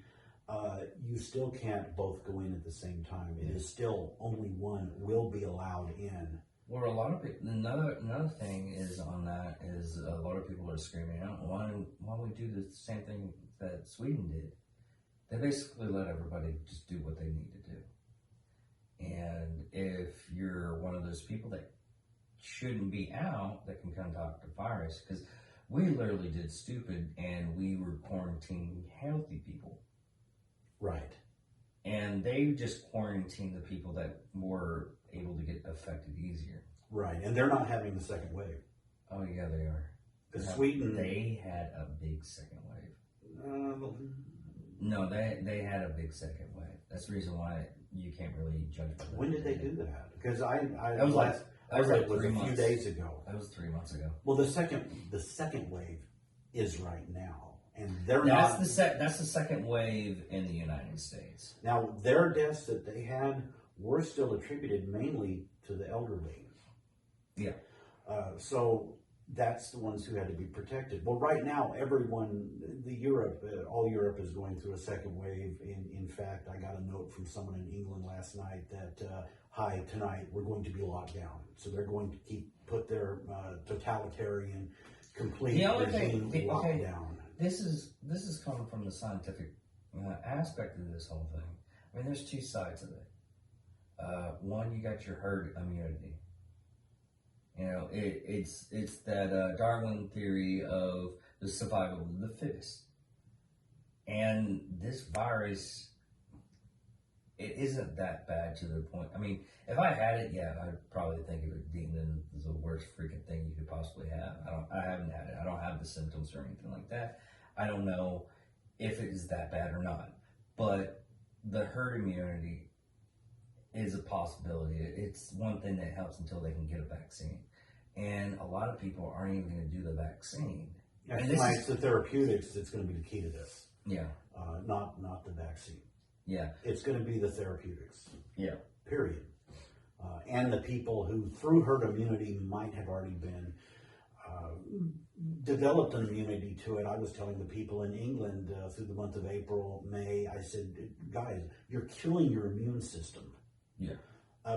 you still can't both go in at the same time. It is still only one will be allowed in. Well, a lot of people, another thing is on that is a lot of people are screaming out, why don't we do the same thing that Sweden did? They basically let everybody just do what they need to do. And if you're one of those people that shouldn't be out, that can contact the virus, because we literally did stupid and we were quarantining healthy people. Right. And they just quarantined the people that were able to get affected easier. Right. And they're not having the second wave. Oh yeah, they are. Because Sweden, they had a big second wave. uh, No, they had a big second wave. That's the reason why you can't really judge. when did they do that? Because That was like I read it was 3 a few months. days ago. That was 3 months ago. Well, the second wave is right now, and they're That's not. that's the second wave in the United States. Now, their deaths that they had were still attributed mainly to the elderly. Yeah. So that's the ones who had to be protected. Well, right now, everyone, all Europe is going through a second wave. In fact, I got a note from someone in England last night that, hi, tonight we're going to be locked down. So they're going to put their totalitarian, complete The only regime thing, locked okay, down. this is coming from the scientific aspect of this whole thing. I mean, there's two sides of it. One, you got your herd immunity. You know, it's that Darwin theory of the survival of the fittest. And this virus, it isn't that bad to the point. I mean, if I had it, yeah, I'd probably think it would be the worst freaking thing you could possibly have. I haven't had it. I don't have the symptoms or anything like that. I don't know if it is that bad or not. But the herd immunity is a possibility. It's one thing that helps until they can get a vaccine. And a lot of people aren't even going to do the vaccine. That's why it's the therapeutics that's going to be the key to this. Yeah. Not the vaccine. Yeah. It's going to be the therapeutics. Yeah. Period. And the people who, through herd immunity, might have already been developed an immunity to it. I was telling the people in England through the month of April, May, I said, guys, you're killing your immune system. Yeah.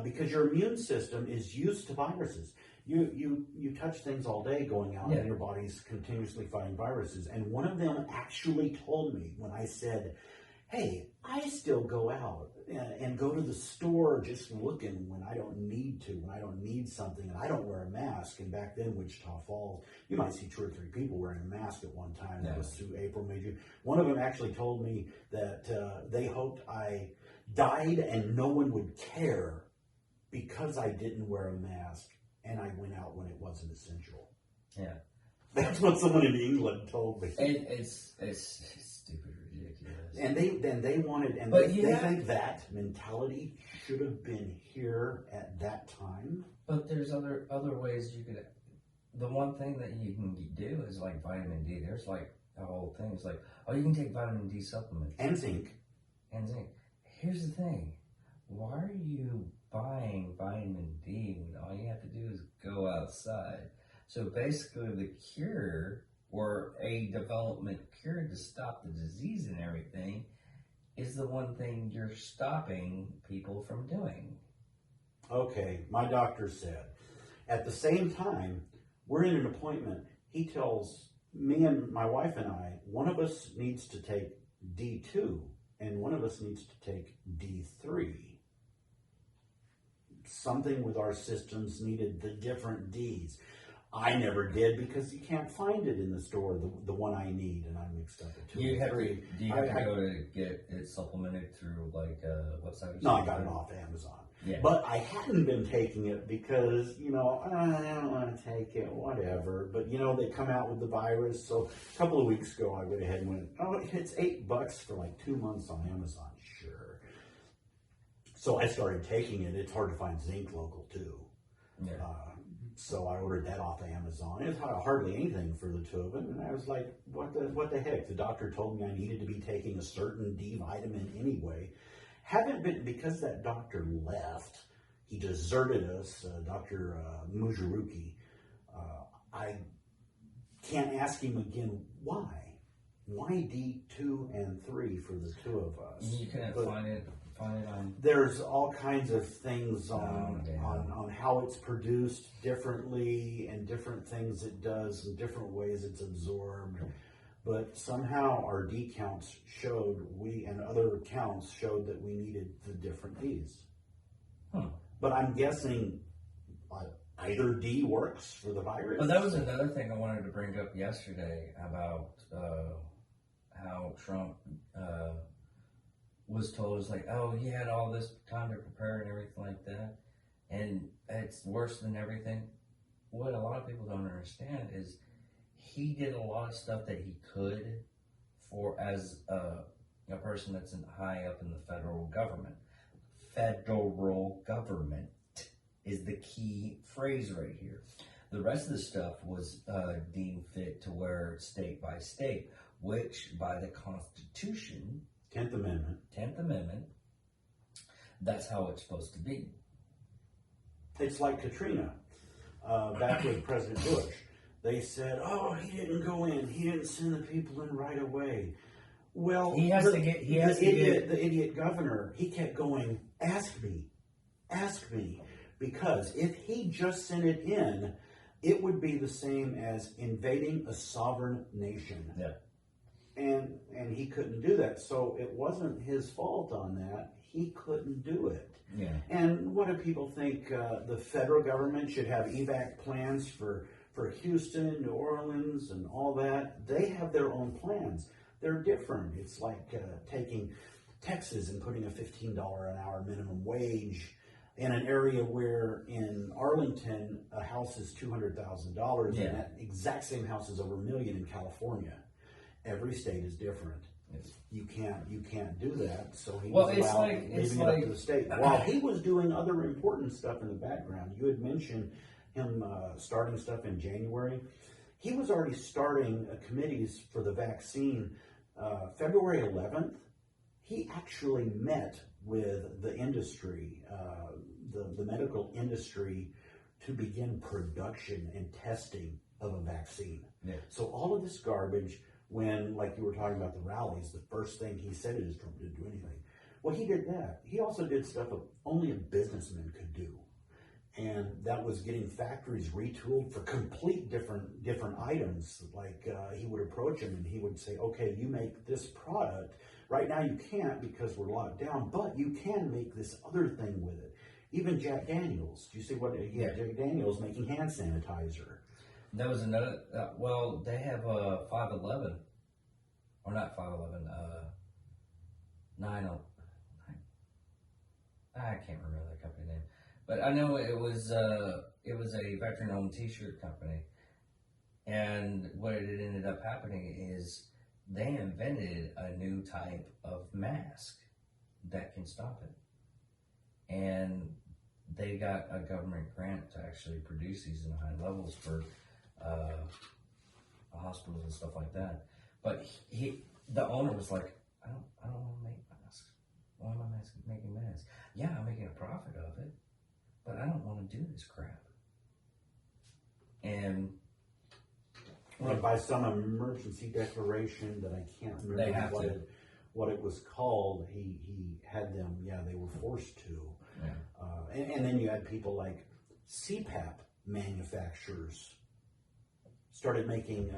Because your immune system is used to viruses. You touch things all day going out, and your body's continuously fighting viruses. And one of them actually told me when I said, hey, I still go out and go to the store just looking when I don't need to, when I don't need something, and I don't wear a mask. And back then, Wichita Falls, you might see 2 or 3 people wearing a mask at one time. That was through April, May, June. One of them actually told me that they hoped I died and no one would care because I didn't wear a mask and I went out when it wasn't essential. Yeah. That's what someone in England told me. It's stupid, ridiculous. And they wanted, and they think that mentality should have been here at that time. But there's other ways you could. The one thing that you can do is like vitamin D. There's like a whole thing. It's like, oh, you can take vitamin D supplements And zinc. and zinc. Here's the thing: why are you buying vitamin D when all you have to do is go outside? So basically, the cure, or a development cure to stop the disease and everything, is the one thing you're stopping people from doing. Okay, my doctor said. At the same time, we're in an appointment. He tells me and my wife and I, one of us needs to take D2 and one of us needs to take D3. Something with our systems needed the different Ds. I never did because you can't find it in the store, the one I need, and I'm mixed up at 2 or 3. Do you have to go to get it supplemented through like a website? No, I got it off Amazon. Yeah. But I hadn't been taking it because, I don't want to take it, whatever. But, they come out with the virus. So a couple of weeks ago, I went ahead and went, it's $8 for like 2 months on Amazon. Sure. So I started taking it. It's hard to find zinc local too. Yeah. So I ordered that off of Amazon. It's hardly anything for the 2 of them. And I was like, what the heck? The doctor told me I needed to be taking a certain D vitamin anyway. Haven't been, because that doctor left, he deserted us, Dr. Mujaruki. I can't ask him again why. Why D2 and 3 for the 2 of us? You couldn't find it on. There's all kinds of things on how it's produced differently and different things it does and different ways it's absorbed. But somehow our D counts showed, and other counts showed that we needed the different Ds. But I'm guessing either D works for the virus. But that was another thing I wanted to bring up yesterday about how Trump was told, it's like, oh, he had all this time to prepare and everything like that, and it's worse than everything. What a lot of people don't understand is he did a lot of stuff that he could for as a person that's high up in the federal government. Federal government is the key phrase right here. The rest of the stuff was deemed fit to where state by state, which by the Constitution, 10th Amendment, that's how it's supposed to be. It's like Katrina, back with President Bush. They said, "Oh, he didn't go in. He didn't send the people in right away." Well, the idiot governor. He kept going. Ask me, because if he just sent it in, it would be the same as invading a sovereign nation. Yeah. And he couldn't do that. So it wasn't his fault on that. He couldn't do it. Yeah. And what do people think? The federal government should have evac plans for Houston, New Orleans, and all that. They have their own plans. They're different. It's like taking Texas and putting a $15 an hour minimum wage in an area where in Arlington a house is $200,000, Yeah. and that exact same house is over $1 million in California. Every state is different. Yes. You can't do that. So he Well, was it's allowed like- leaving it's it like- up to the state. While he was doing other important stuff in the background, you had mentioned him starting stuff in January. He was already starting committees for the vaccine. February 11th, he actually met with the industry, the medical industry, to begin production and testing of a vaccine. Yeah. So all of this garbage, when, like you were talking about the rallies, the first thing he said is Trump didn't do anything. Well, he did that. He also did stuff that only a businessman could do. And that was getting factories retooled for complete different items. Like he would approach him and he would say, "Okay, you make this product. Right now you can't because we're locked down, but you can make this other thing with it." Even Jack Daniels. Do you see what? Yeah, Jack Daniels making hand sanitizer. There was another. Well, they have 511, or not 511. 90. I can't remember that company name, but I know it was a veteran-owned T-shirt company, and what it ended up happening is they invented a new type of mask that can stop it, and they got a government grant to actually produce these in high levels for hospitals and stuff like that. But the owner was like, I don't want to make masks. Why am I making masks? Yeah, I'm making a profit of it, but I don't want to do this crap. And by some emergency declaration that I can't They remember have to. what it was called, he had them. Yeah, they were forced to. yeah. And then you had people like CPAP manufacturers started making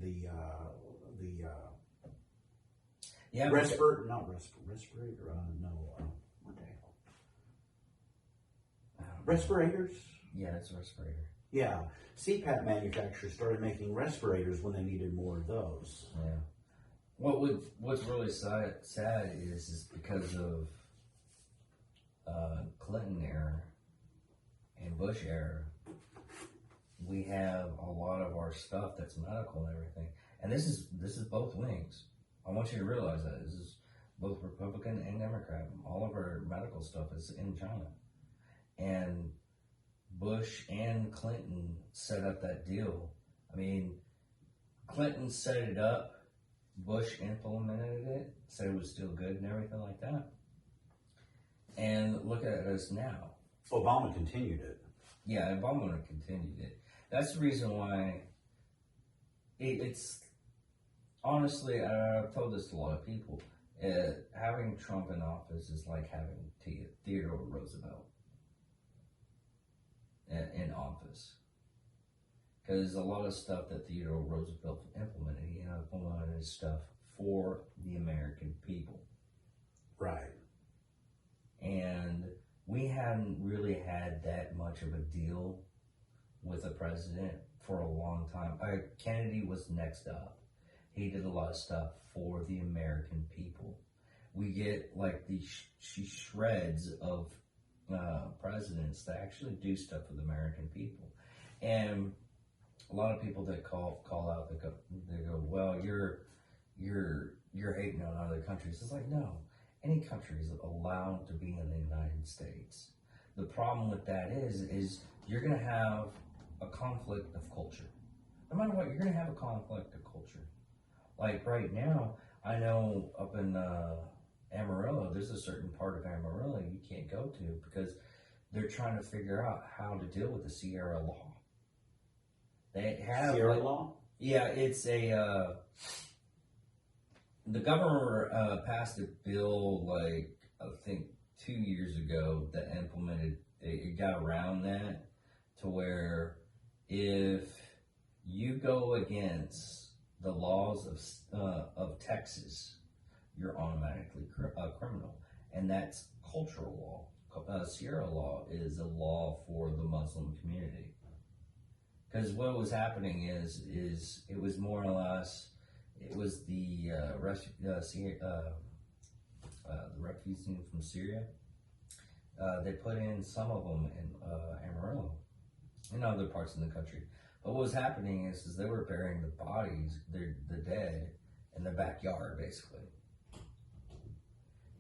the Yeah, respirator. No, what the hell? Respirators. Yeah, it's a respirator. Yeah, CPAP manufacturers started making respirators when they needed more of those. Yeah. What's really sad is because of Clinton era and Bush era, we have a lot of our stuff that's medical and everything. And this is both wings. I want you to realize that this is both Republican and Democrat. All of our medical stuff is in China. And Bush and Clinton set up that deal. I mean, Clinton set it up. Bush implemented it, said it was still good and everything like that. And look at us now. Obama continued it. Yeah, Obama continued it. That's the reason why it's honestly, I've told this to a lot of people, having Trump in office is like having Theodore Roosevelt in office. Because a lot of stuff that Theodore Roosevelt implemented, he implemented stuff for the American people. Right. And we hadn't really had that much of a deal with a president for a long time. Kennedy was next up. He did a lot of stuff for the American people. We get like these shreds of presidents that actually do stuff for the American people. And a lot of people that call out, they go, well, you're hating on other countries. It's like, no, any country is allowed to be in the United States. The problem with that is you're going to have a conflict of culture. No matter what, you're going to have a conflict of culture. Like right now, I know up in Amarillo, there's a certain part of Amarillo you can't go to because they're trying to figure out how to deal with the Sierra law. They have Sierra law? Yeah, it's a the governor passed a bill like I think 2 years ago that implemented it got around that to where if you go against the laws of Texas, you're automatically a criminal, and that's cultural law. Sierra law is a law for the Muslim community. Because what was happening is it was more or less it was the refugees from Syria. They put in some of them in Amarillo, and other parts of the country. But what was happening is they were burying the bodies, the dead, in the backyard, basically.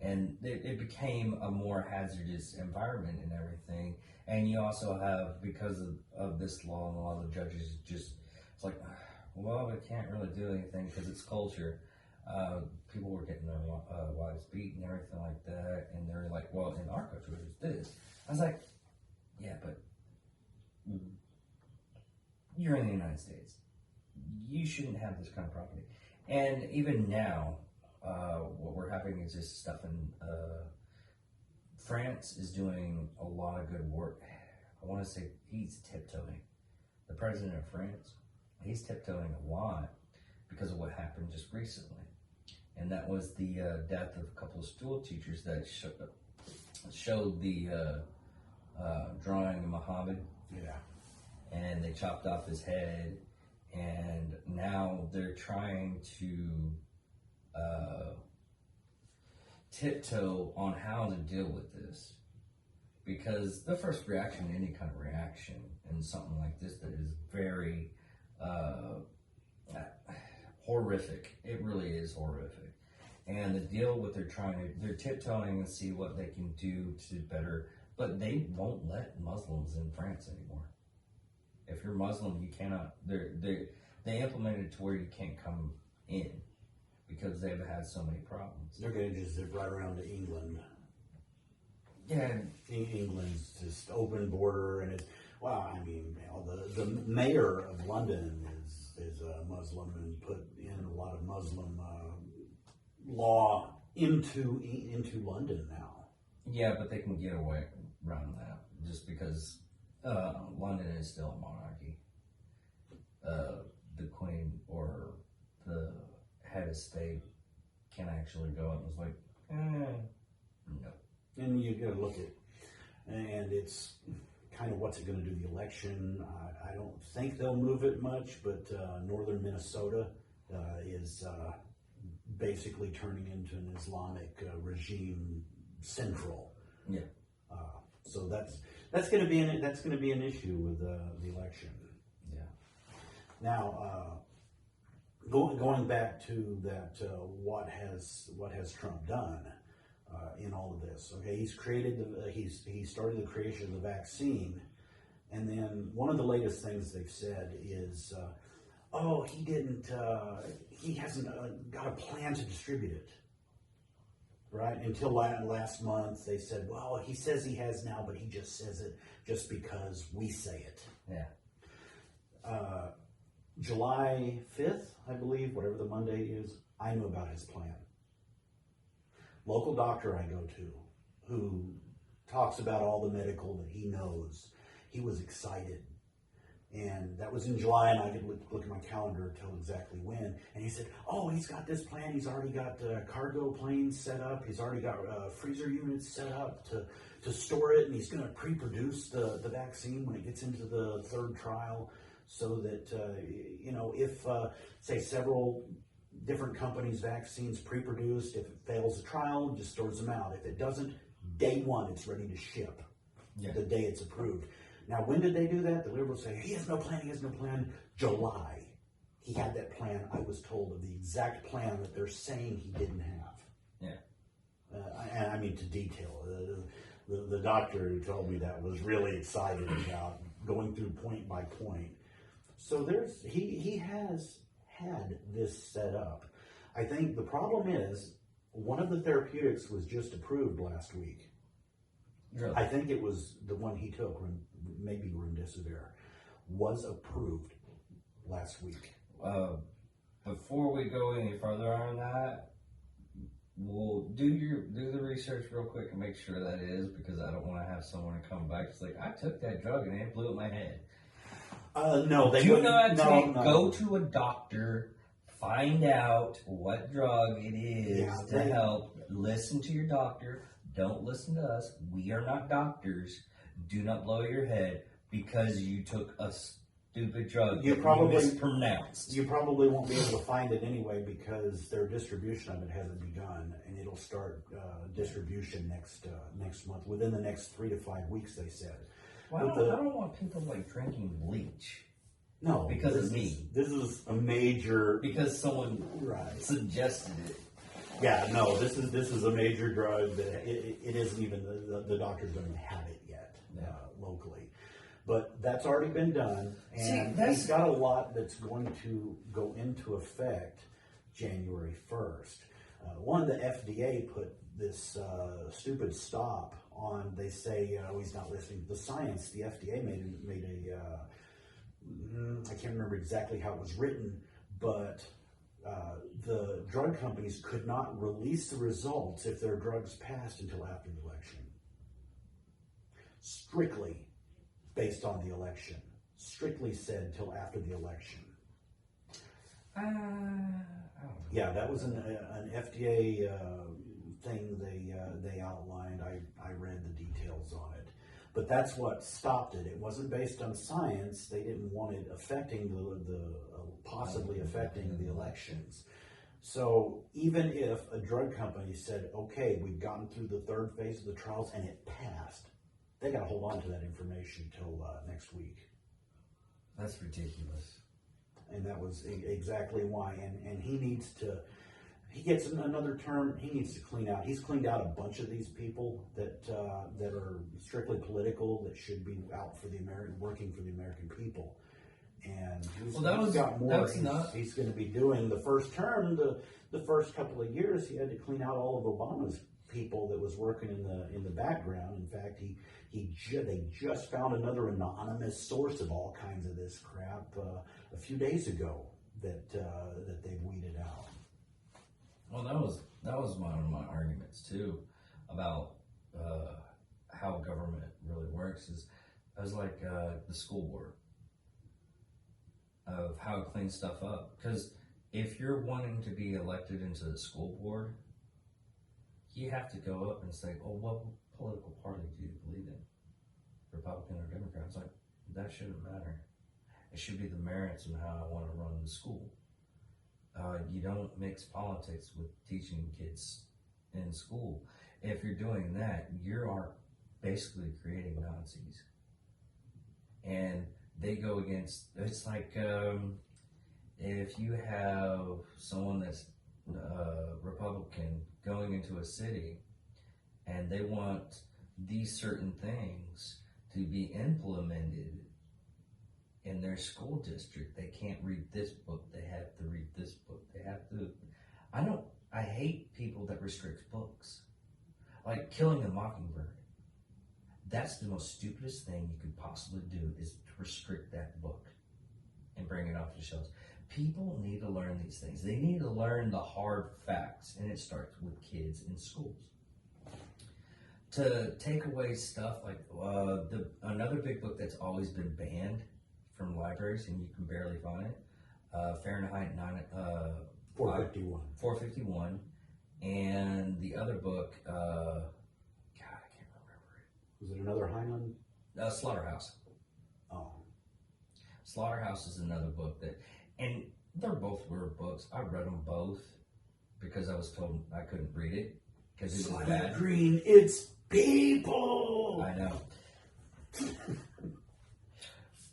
And it became a more hazardous environment and everything. And you also have, because of this law, and a lot of the judges it's like, well, we can't really do anything because it's culture. People were getting their wives beat and everything like that. And they're like, well, in our country, there's this. I was like, yeah, but you're in the United States. You shouldn't have this kind of property. And even now, what we're having is this stuff in France is doing a lot of good work. I want to say he's tiptoeing. The president of France, he's tiptoeing a lot because of what happened just recently. And that was the death of a couple of school teachers that showed the drawing of Muhammad. Yeah. And they chopped off his head. And now they're trying to tiptoe on how to deal with this, because the first reaction, any kind of reaction in something like this that is very horrific, it really is horrific. And the deal what they're tiptoeing and see what they can do to better, but they won't let Muslims in France anymore. If you're Muslim, you cannot. They implemented it to where you can't come in because they've had so many problems. They're going to just zip right around to England. Yeah, England's just open border, and it's I mean, the mayor of London is a Muslim and put in a lot of Muslim law into London now. Yeah, but they can get away around that just because London is still a monarchy. The Queen or the head of state can actually go and it's like, no. And you got to look at, and it's kind of what's it going to do the election. I don't think they'll move it much, but northern Minnesota is basically turning into an Islamic regime central. Yeah. So that's going to be an issue with the election. Yeah. Now, going back to that, what has Trump done in all of this? Okay, he started the creation of the vaccine, and then one of the latest things they've said is, he hasn't got a plan to distribute it. Right? Until last month, they said, well, he says he has now, but he just says it just because we say it. Yeah. July 5th, I believe, whatever the Monday is, I knew about his plan. Local doctor I go to, who talks about all the medical that he knows, he was excited. And that was in July, and I could look at my calendar to tell exactly when. And he said, oh, he's got this plan. He's already got cargo planes set up. He's already got freezer units set up to store it. And he's going to pre-produce the vaccine when it gets into the third trial so that, if, say, several different companies' vaccines pre-produced, if it fails a trial, just stores them out. If it doesn't, day one, it's ready to ship. Yeah. The day it's approved. Now, when did they do that? The liberals say, he has no plan, he has no plan. July. He had that plan, I was told, of the exact plan that they're saying he didn't have. Yeah. And I mean, to detail. The doctor who told me that was really excited about going through point by point. So he has had this set up. I think the problem is, one of the therapeutics was just approved last week. Really? I think it was the one he took, maybe remdesivir, was approved last week. Before we go any further on that, we'll do the research real quick and make sure that it is, because I don't want to have someone come back. It's like, I took that drug and it blew up my head. No, they Do not no. go to a doctor, find out what drug it is to help. Listen to your doctor. Don't listen to us. We are not doctors. Do not blow your head because you took a stupid drug You that probably you mispronounced. You probably won't be able to find it anyway, because their distribution of it hasn't begun, and it'll start distribution next month, within the next 3 to 5 weeks, they said. Well, I don't want people like drinking bleach. No, Because of me. This is a major. Because someone Right. suggested it. Yeah, no, this is a major drug that it isn't even the doctors don't even have it yet locally, but that's already been done, and he's got a lot that's going to go into effect January 1st. One, the FDA put this stupid stop on. They say, oh, he's not listening to the science. The FDA made a I can't remember exactly how it was written, but the drug companies could not release the results if their drugs passed until after the election. Strictly based on the election. Strictly said till after the election. I don't know. Yeah, that was an FDA thing they outlined. I read the details on it. But that's what stopped it. It wasn't based on science. They didn't want it affecting possibly affecting the elections. So even if a drug company said, okay, we've gotten through the third phase of the trials and it passed, they got to hold on to that information till next week. That's ridiculous. And that was exactly why. And he needs to, he gets another term, he needs to clean out. He's cleaned out a bunch of these people that are strictly political, that should be out for working for the American people. And he's got more he's going to be doing. The first term, the first couple of years, he had to clean out all of Obama's people that was working in the background. In fact, they just found another anonymous source of all kinds of this crap a few days ago that they've weeded out. Well, that was one of my arguments too about how government really works. Is I was like the school board of how it cleans stuff up. Because if you're wanting to be elected into the school board, you have to go up and say, "Oh, what political party do you believe in? Republican or Democrat?" It's like, that shouldn't matter. It should be the merits and how I want to run the school. You don't mix politics with teaching kids in school. If you're doing that, you are basically creating Nazis. And they go against, it's like if you have someone that's Republican going into a city and they want these certain things to be implemented in their school district. They can't read this book. They have to read this book. They have to. I hate people that restrict books. Like Killing a Mockingbird. That's the most stupidest thing you could possibly do, is to restrict that book and bring it off the shelves. People need to learn these things. They need to learn the hard facts, and it starts with kids in schools. To take away stuff like another big book that's always been banned from libraries and you can barely find it, Fahrenheit 451, and the other book, God, I can't remember it. Was it another Heinlein? Slaughterhouse. Oh. Slaughterhouse is another book and they're both weird books. I read them both because I was told I couldn't read it because it was bad. Green, it's people. I know.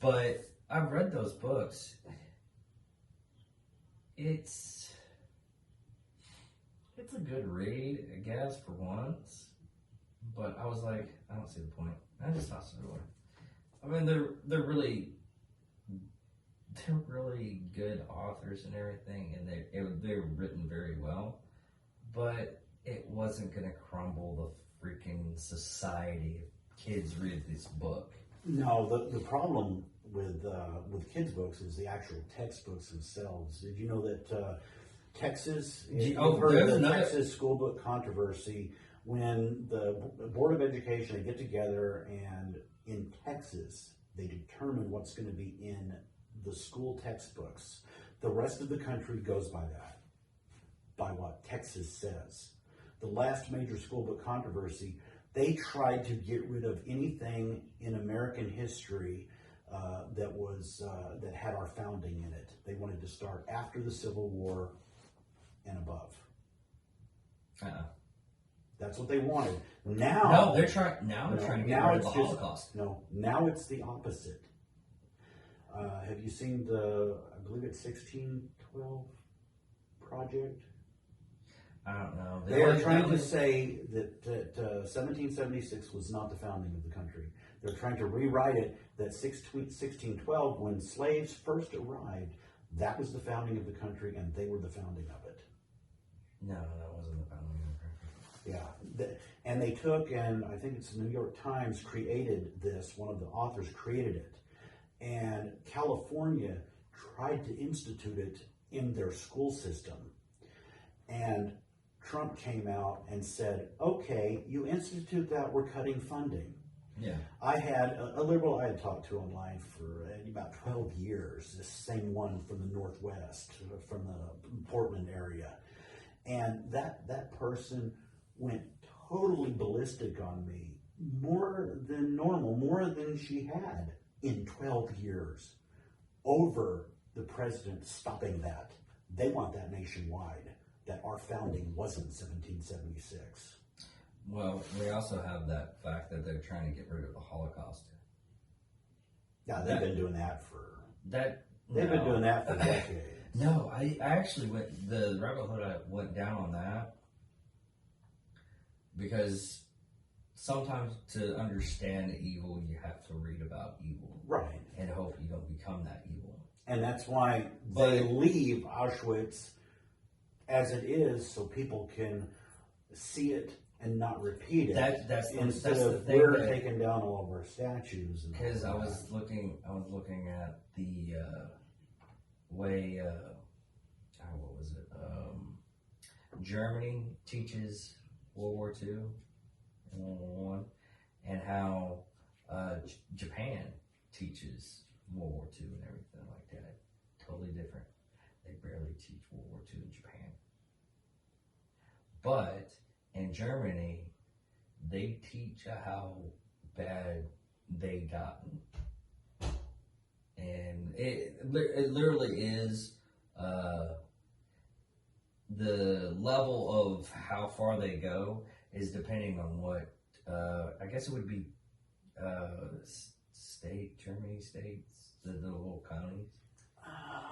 But I've read those books. It's a good read, I guess, for once. But I was like, I don't see the point. I just tossed it away. I mean, they're really good authors and everything, and they're written very well. But it wasn't gonna crumble the freaking society if kids read this book. No, the problem with kids' books is the actual textbooks themselves. Did you know that Texas? You've heard of the Texas school book controversy when the Board of Education, they get together, and in Texas they determine what's going to be in the school textbooks. The rest of the country goes by that, by what Texas says. The last major school book controversy, they tried to get rid of anything in American history that had our founding in it. They wanted to start after the Civil War and above. That's what they wanted. Now, they're trying to get rid of the Holocaust. Now it's the opposite. Have you seen I believe it's 1612 project? I don't know. They are trying to say that 1776 was not the founding of the country. They're trying to rewrite it that 1612, when slaves first arrived, that was the founding of the country, and they were the founding of it. No, that wasn't the founding of the country. Yeah, and they took, and I think it's the New York Times created this. One of the authors created it, and California tried to institute it in their school system, and Trump came out and said, okay, you institute that, we're cutting funding. Yeah. I had a liberal I had talked to online for about 12 years, this same one from the Northwest, from the Portland area. And that person went totally ballistic on me, more than normal, more than she had in 12 years, over the president stopping that. They want that nationwide, that our founding wasn't 1776. Well, we also have that fact that they're trying to get rid of the Holocaust. Yeah, they've been doing that for decades. No, I actually went the rabbit hole. I went down on that because sometimes to understand evil, you have to read about evil, right? And hope you don't become that evil. And that's why they leave Auschwitz as it is, so people can see it and not repeat it. That's the thing. We're taking down all of our statues. Because I was looking at the way. What was it? Germany teaches World War II and World War One, and how Japan teaches World War II and everything like that. Totally different. They barely teach World War II in Japan, but in Germany, they teach how bad they gotten. And it literally is the level of how far they go is depending on what, I guess it would be Germany states, the little counties.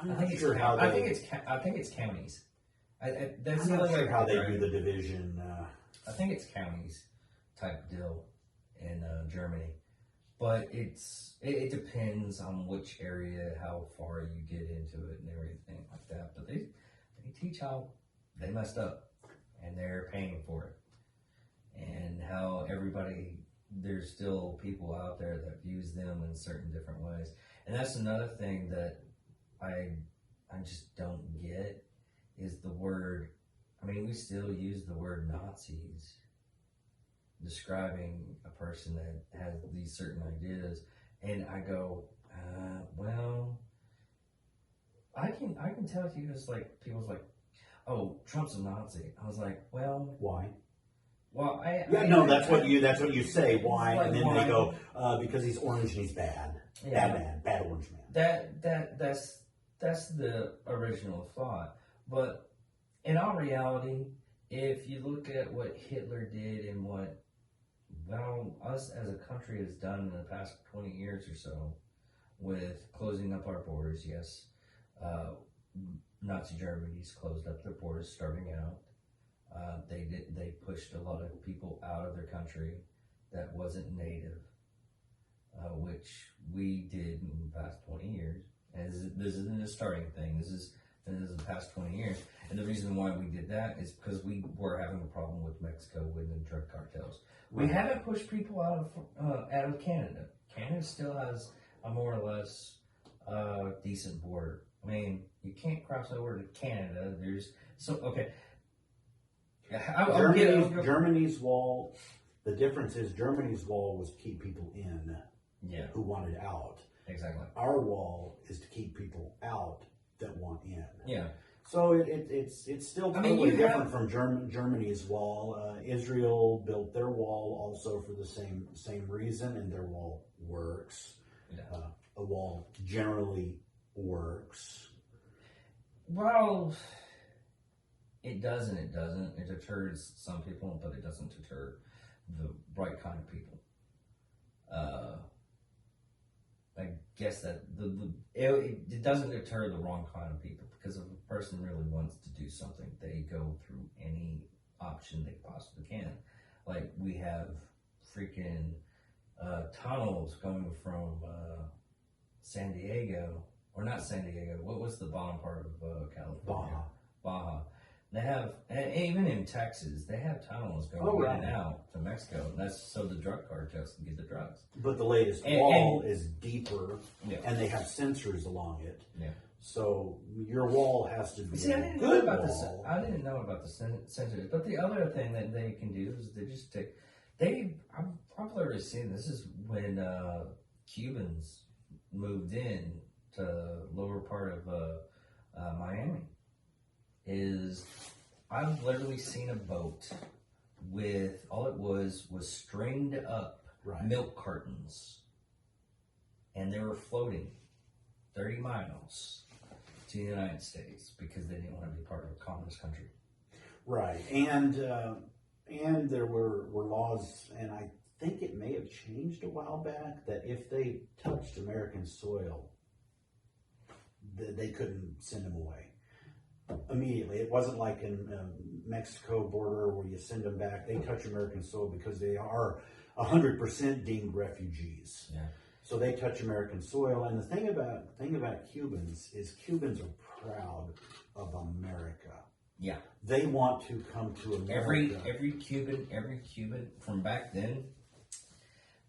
I'm not sure how they... I think it's counties. That's I'm not sure how they do the division. I think it's counties type deal in Germany, but it depends on which area, how far you get into it, and everything like that. But they teach how they messed up, and they're paying for it, and how there's still people out there that views them in certain different ways, and that's another thing that I just don't get. Is the word, I mean, we still use the word Nazis describing a person that has these certain ideas, and I go, well, I can tell you, it's like, people's like, oh, Trump's a Nazi. I was like, well, why? Well, that's what you say. Why? Like, and then they go, because he's orange and he's bad. Yeah. Bad orange man. That's the original thought. But in all reality, if you look at what Hitler did and what us as a country has done in the past 20 years or so, with closing up our borders. Yes, Nazi Germany's closed up their borders starting out. They pushed a lot of people out of their country that wasn't native, which we did in the past 20 years. And this isn't a starting thing. This is the past 20 years. And the reason why we did that is because we were having a problem with Mexico with the drug cartels. We haven't pushed people out of Canada. Canada still has a more or less decent border. I mean, you can't cross over to Canada. Germany's wall. The difference is Germany's wall was to keep people in who wanted out. Exactly. Our wall is to keep people out that want in. Yeah. So it's still totally different from Germany's wall. Israel built their wall also for the same reason, and their wall works. Yeah. A wall generally works. Well, it does and it doesn't. It deters some people, but it doesn't deter the right kind of people. I guess that it doesn't deter the wrong kind of people, because if a person really wants to do something, they go through any option they possibly can. Like, we have freaking tunnels going from San Diego, or not San Diego, what was the bottom part of California? Baja. They have, and even in Texas, they have tunnels going in and out to Mexico. And that's so the drug cartels can get the drugs. But the latest wall is deeper, and they have sensors along it. Yeah. So your wall has to be I didn't know about the sensors. But the other thing that they can do is they just take. I've probably already seen this. Is when Cubans moved in to lower part of Miami. I've literally seen a boat with all it was stringed up milk cartons, and they were floating 30 miles to the United States because they didn't want to be part of a communist country. Right, and there were laws, and I think it may have changed a while back, that if they touched American soil, they couldn't send them away immediately. It wasn't like in Mexico border where you send them back. They touch American soil because they are 100% deemed refugees. Yeah. So they touch American soil. And the thing about Cubans is Cubans are proud of America. Yeah. They want to come to America. Every Cuban from back then,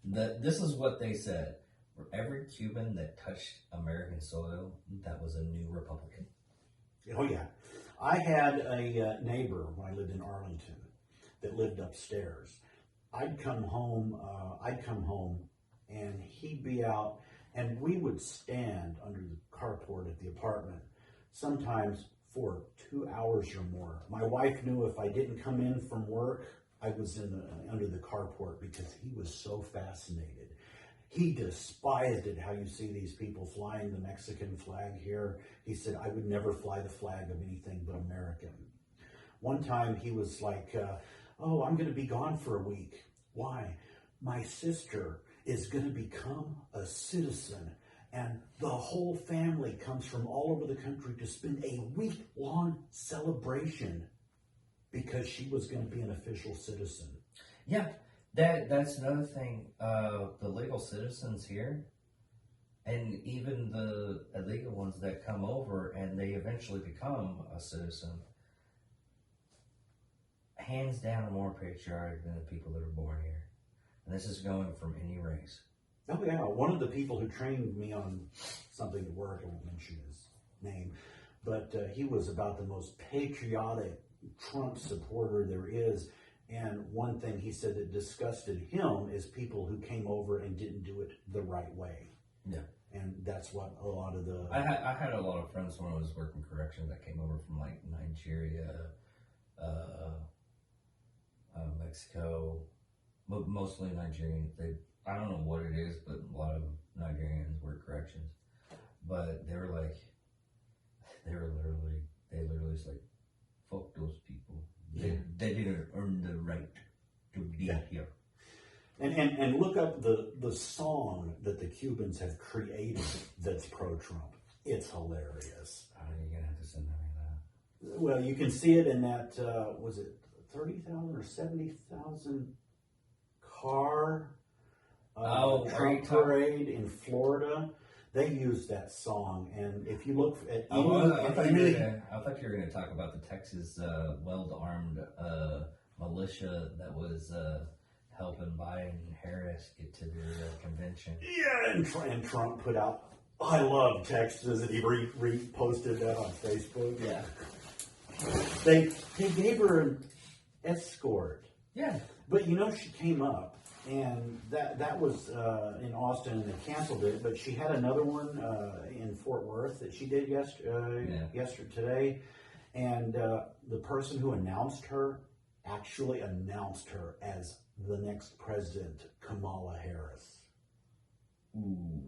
this is what they said. For every Cuban that touched American soil, that was a new Republican. Oh, yeah. I had a neighbor when I lived in Arlington that lived upstairs. I'd come home, and he'd be out, and we would stand under the carport at the apartment, sometimes for 2 hours or more. My wife knew if I didn't come in from work, I was under the carport, because he was so fascinated. He despised it, how you see these people flying the Mexican flag here. He said, I would never fly the flag of anything but American. One time he was like, oh, I'm going to be gone for a week. Why? My sister is going to become a citizen, and the whole family comes from all over the country to spend a week-long celebration because she was going to be an official citizen. Yeah. That's another thing. The legal citizens here, and even the illegal ones that come over and they eventually become a citizen, hands down are more patriotic than the people that are born here. And this is going from any race. Oh yeah, one of the people who trained me on something at work, I won't mention his name, but he was about the most patriotic Trump supporter there is. And one thing he said that disgusted him is people who came over and didn't do it the right way. Yeah. And that's what a lot of the... I had a lot of friends when I was working corrections that came over from like Nigeria, Mexico, but mostly Nigerian. I don't know what it is, but a lot of Nigerians work corrections. But they literally just like, fuck those people. They didn't earn the right to be here. And look up the song that the Cubans have created that's pro-Trump. It's hilarious. Oh, you're gonna have to send me that. Well, you can see it in that, was it 30,000 or 70,000 car Trump parade in Florida? They used that song, and if you look at I thought you were going to talk about the Texas well-armed militia that was helping Biden and Harris get to their convention. Yeah, and Trump put out, "I love Texas," and he reposted that on Facebook. Yeah, they gave her an escort. Yeah, but she came up. And that was in Austin, and they canceled it. But she had another one in Fort Worth that she did yesterday today. And the person who announced her actually announced her as the next president, Kamala Harris. Ooh.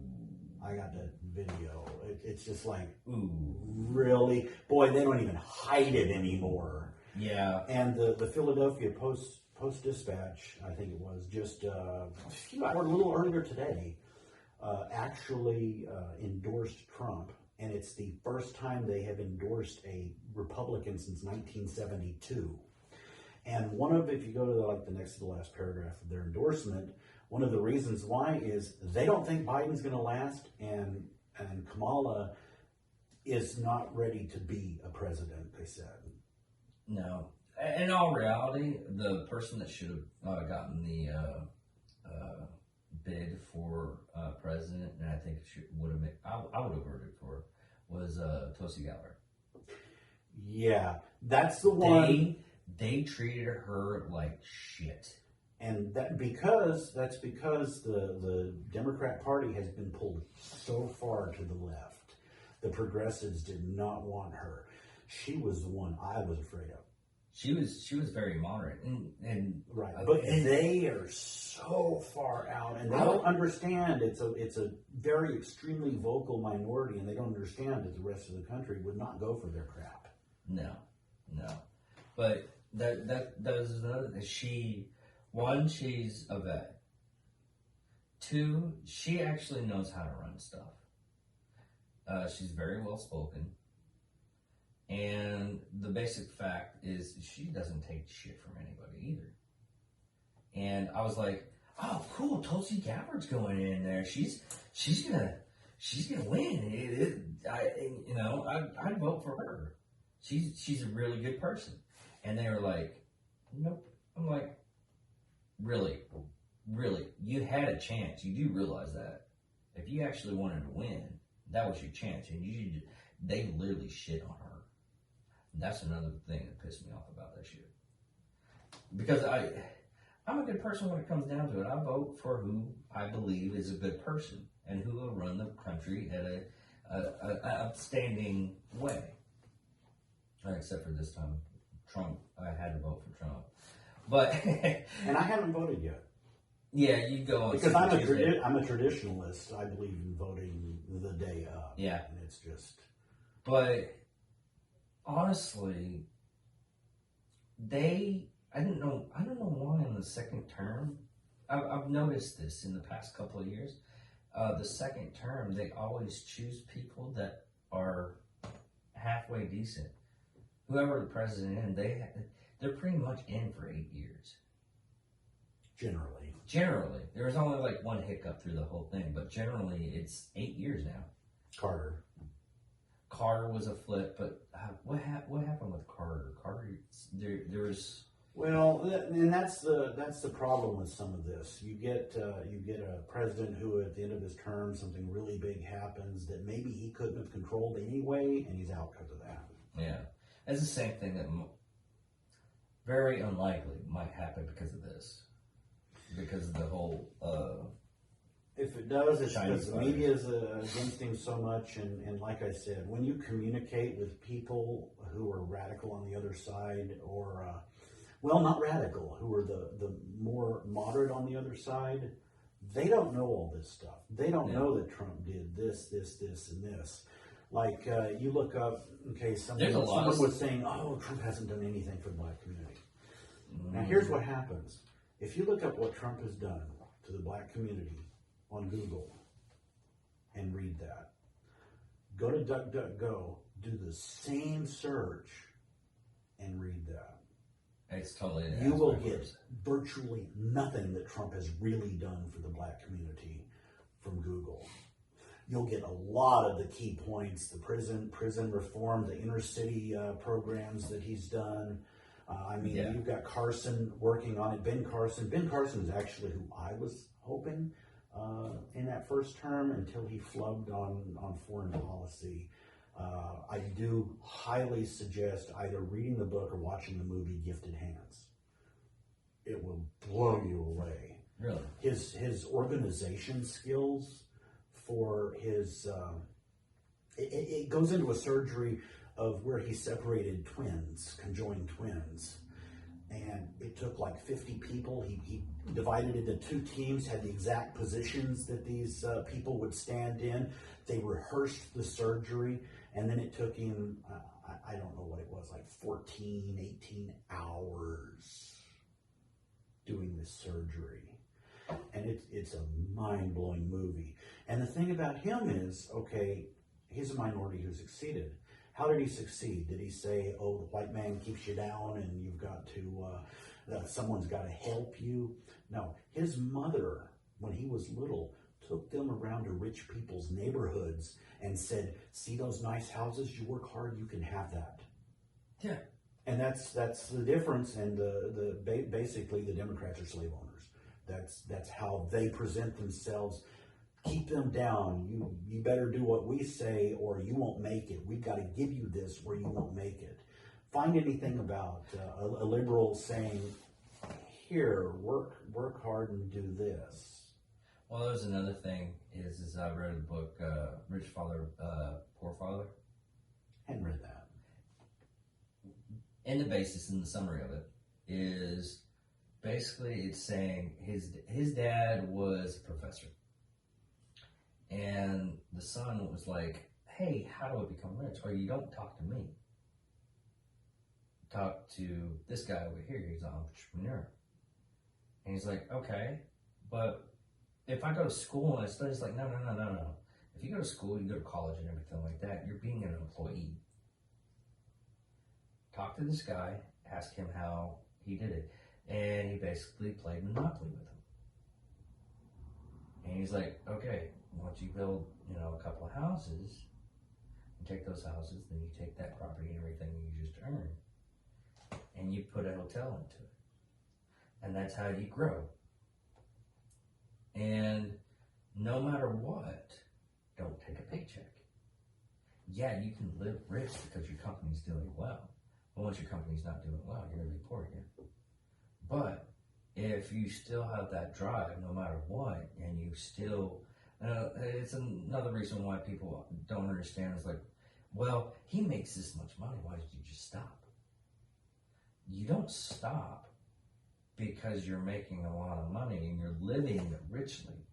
I got that video. It's just like, ooh, really? Boy, they don't even hide it anymore. Yeah. And the Philadelphia Post-Dispatch, I think it was, just a little earlier today, actually endorsed Trump, and it's the first time they have endorsed a Republican since 1972. And if you go to the next to the last paragraph of their endorsement, one of the reasons why is they don't think Biden's going to last, and Kamala is not ready to be a president, they said. No. In all reality, the person that should have gotten the bid for president, and I think I would have voted for, was Tulsi Gabbard. Yeah, that's the one. They treated her like shit, and that's because the Democrat Party has been pulled so far to the left. The progressives did not want her. She was the one I was afraid of. She was very moderate, and right, but they are so far out, and they don't understand. It's a very extremely vocal minority, and they don't understand that the rest of the country would not go for their crap. No, but that is another thing. She's a vet. 2, she actually knows how to run stuff. She's very well spoken. And the basic fact is she doesn't take shit from anybody either. And I was like, oh, cool, Tulsi Gabbard's going in there. She's gonna win. I'd vote for her. She's a really good person. And they were like, nope. I'm like, really, you had a chance. You do realize that if you actually wanted to win, that was your chance, and they literally shit on her. That's another thing that pissed me off about that shit. Because I'm a good person when it comes down to it. I vote for who I believe is a good person and who will run the country at a upstanding way. Except for this time, Trump. I had to vote for Trump, but and I haven't voted yet. Yeah, you go on because I'm a traditionalist. I believe in voting the day up. Yeah, and it's just. But honestly, I don't know why in the second term. I've noticed this in the past couple of years. The second term, they always choose people that are halfway decent. Whoever the president is, they're pretty much in for 8 years. Generally, there was only like one hiccup through the whole thing, but generally it's 8 years now. Carter was a flip, but what happened with Carter? There was. Well, and that's the problem with some of this. You get a president who, at the end of his term, something really big happens that maybe he couldn't have controlled anyway, and he's out because of that. Yeah, it's the same thing that very unlikely might happen because of this, because of the whole. If it does, it's because the media is against him so much, and like I said, when you communicate with people who are radical on the other side, or not radical, who are the more moderate on the other side, they don't know all this stuff. They don't know that Trump did this, and this. Like, you look up, someone was saying, oh, Trump hasn't done anything for the black community. Mm-hmm. Now, here's what happens. If you look up what Trump has done to the black community on Google and read that, go to DuckDuckGo, do the same search and read that. It's totally. You will get virtually nothing that Trump has really done for the black community from Google. You'll get a lot of the key points, the prison reform, the inner city programs that he's done. You've got Carson working on it. Ben Carson is actually who I was hoping in that first term until he flubbed on foreign policy. I do highly suggest either reading the book or watching the movie Gifted Hands. It will blow you away. Really? His organization skills for his, it goes into a surgery of where he separated conjoined twins. And it took like 50 people. He divided it into two teams, had the exact positions that these people would stand in. They rehearsed the surgery, and then it took him, I don't know what it was, like 14, 18 hours doing this surgery. And it's a mind-blowing movie. And the thing about him is, okay, he's a minority who succeeded. How did he succeed? Did he say, oh, the white man keeps you down and you've got to, someone's got to help you? No, his mother, when he was little, took them around to rich people's neighborhoods and said, see those nice houses? You work hard, you can have that. Yeah. And that's the difference. And basically the Democrats are slave owners. That's how they present themselves. Keep them down. You better do what we say or you won't make it. We've got to give you this or you won't make it. Find anything about a liberal saying, here, work hard and do this. Well, there's another thing is I read a book, Rich Father, Poor Father. Hadn't read that. And the basis and the summary of it is basically it's saying his dad was a professor. And the son was like, hey, how do I become rich? Or you don't talk to me. Talk to this guy over here. He's an entrepreneur. And he's like, okay, but if I go to school and I study, it's like, no. If you go to school, you go to college and everything like that, you're being an employee. Talk to this guy, ask him how he did it. And he basically played Monopoly with him. And he's like, okay, once you build, a couple of houses, you take those houses, then you take that property and everything you just earned, and you put a hotel into it. And that's how you grow. And no matter what, don't take a paycheck. Yeah, you can live rich because your company's doing well. But once your company's not doing well, you're going to be poor again. But if you still have that drive, no matter what, and you still, it's another reason why people don't understand. It's like, well, he makes this much money. Why did you just stop? You don't stop because you're making a lot of money and you're living richly.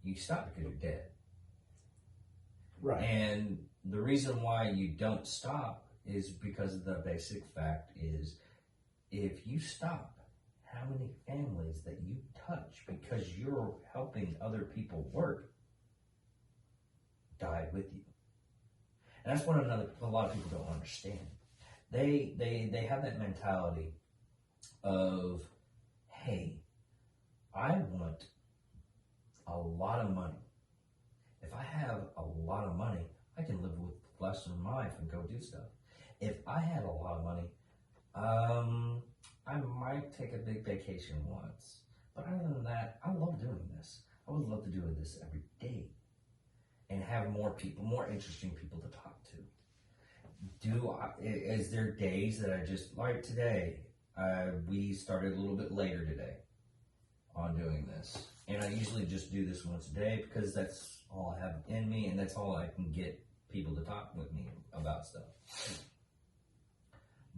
You stop because you're dead. Right. And the reason why you don't stop is because the basic fact is, if you stop, how many families that you touch because you're helping other people work die with you? And that's what a lot of people don't understand. They have that mentality of, hey, I want a lot of money. If I have a lot of money, I can live with less than life and go do stuff. If I had a lot of money, I might take a big vacation once. But other than that, I love doing this. I would love to do this every day and have more people, more interesting people to talk to. Is there days that I just, like today, we started a little bit later today on doing this. And I usually just do this once a day because that's all I have in me and that's all I can get people to talk with me about stuff.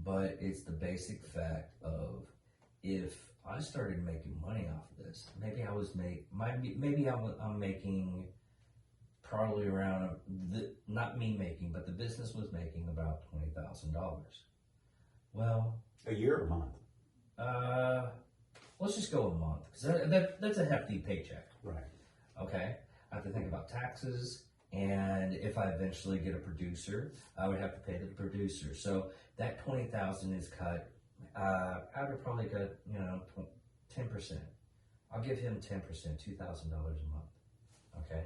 But it's the basic fact of, if I started making money off of this, maybe I'm making probably around, not me making, but the business was making about $20,000. Well, a year or a month? let's just go a month because that's a hefty paycheck. Right. Okay, I have to think about taxes, and if I eventually get a producer, I would have to pay the producer. So that 20,000 is cut. I would probably cut 10%. I'll give him 10%, $2,000 a month. Okay.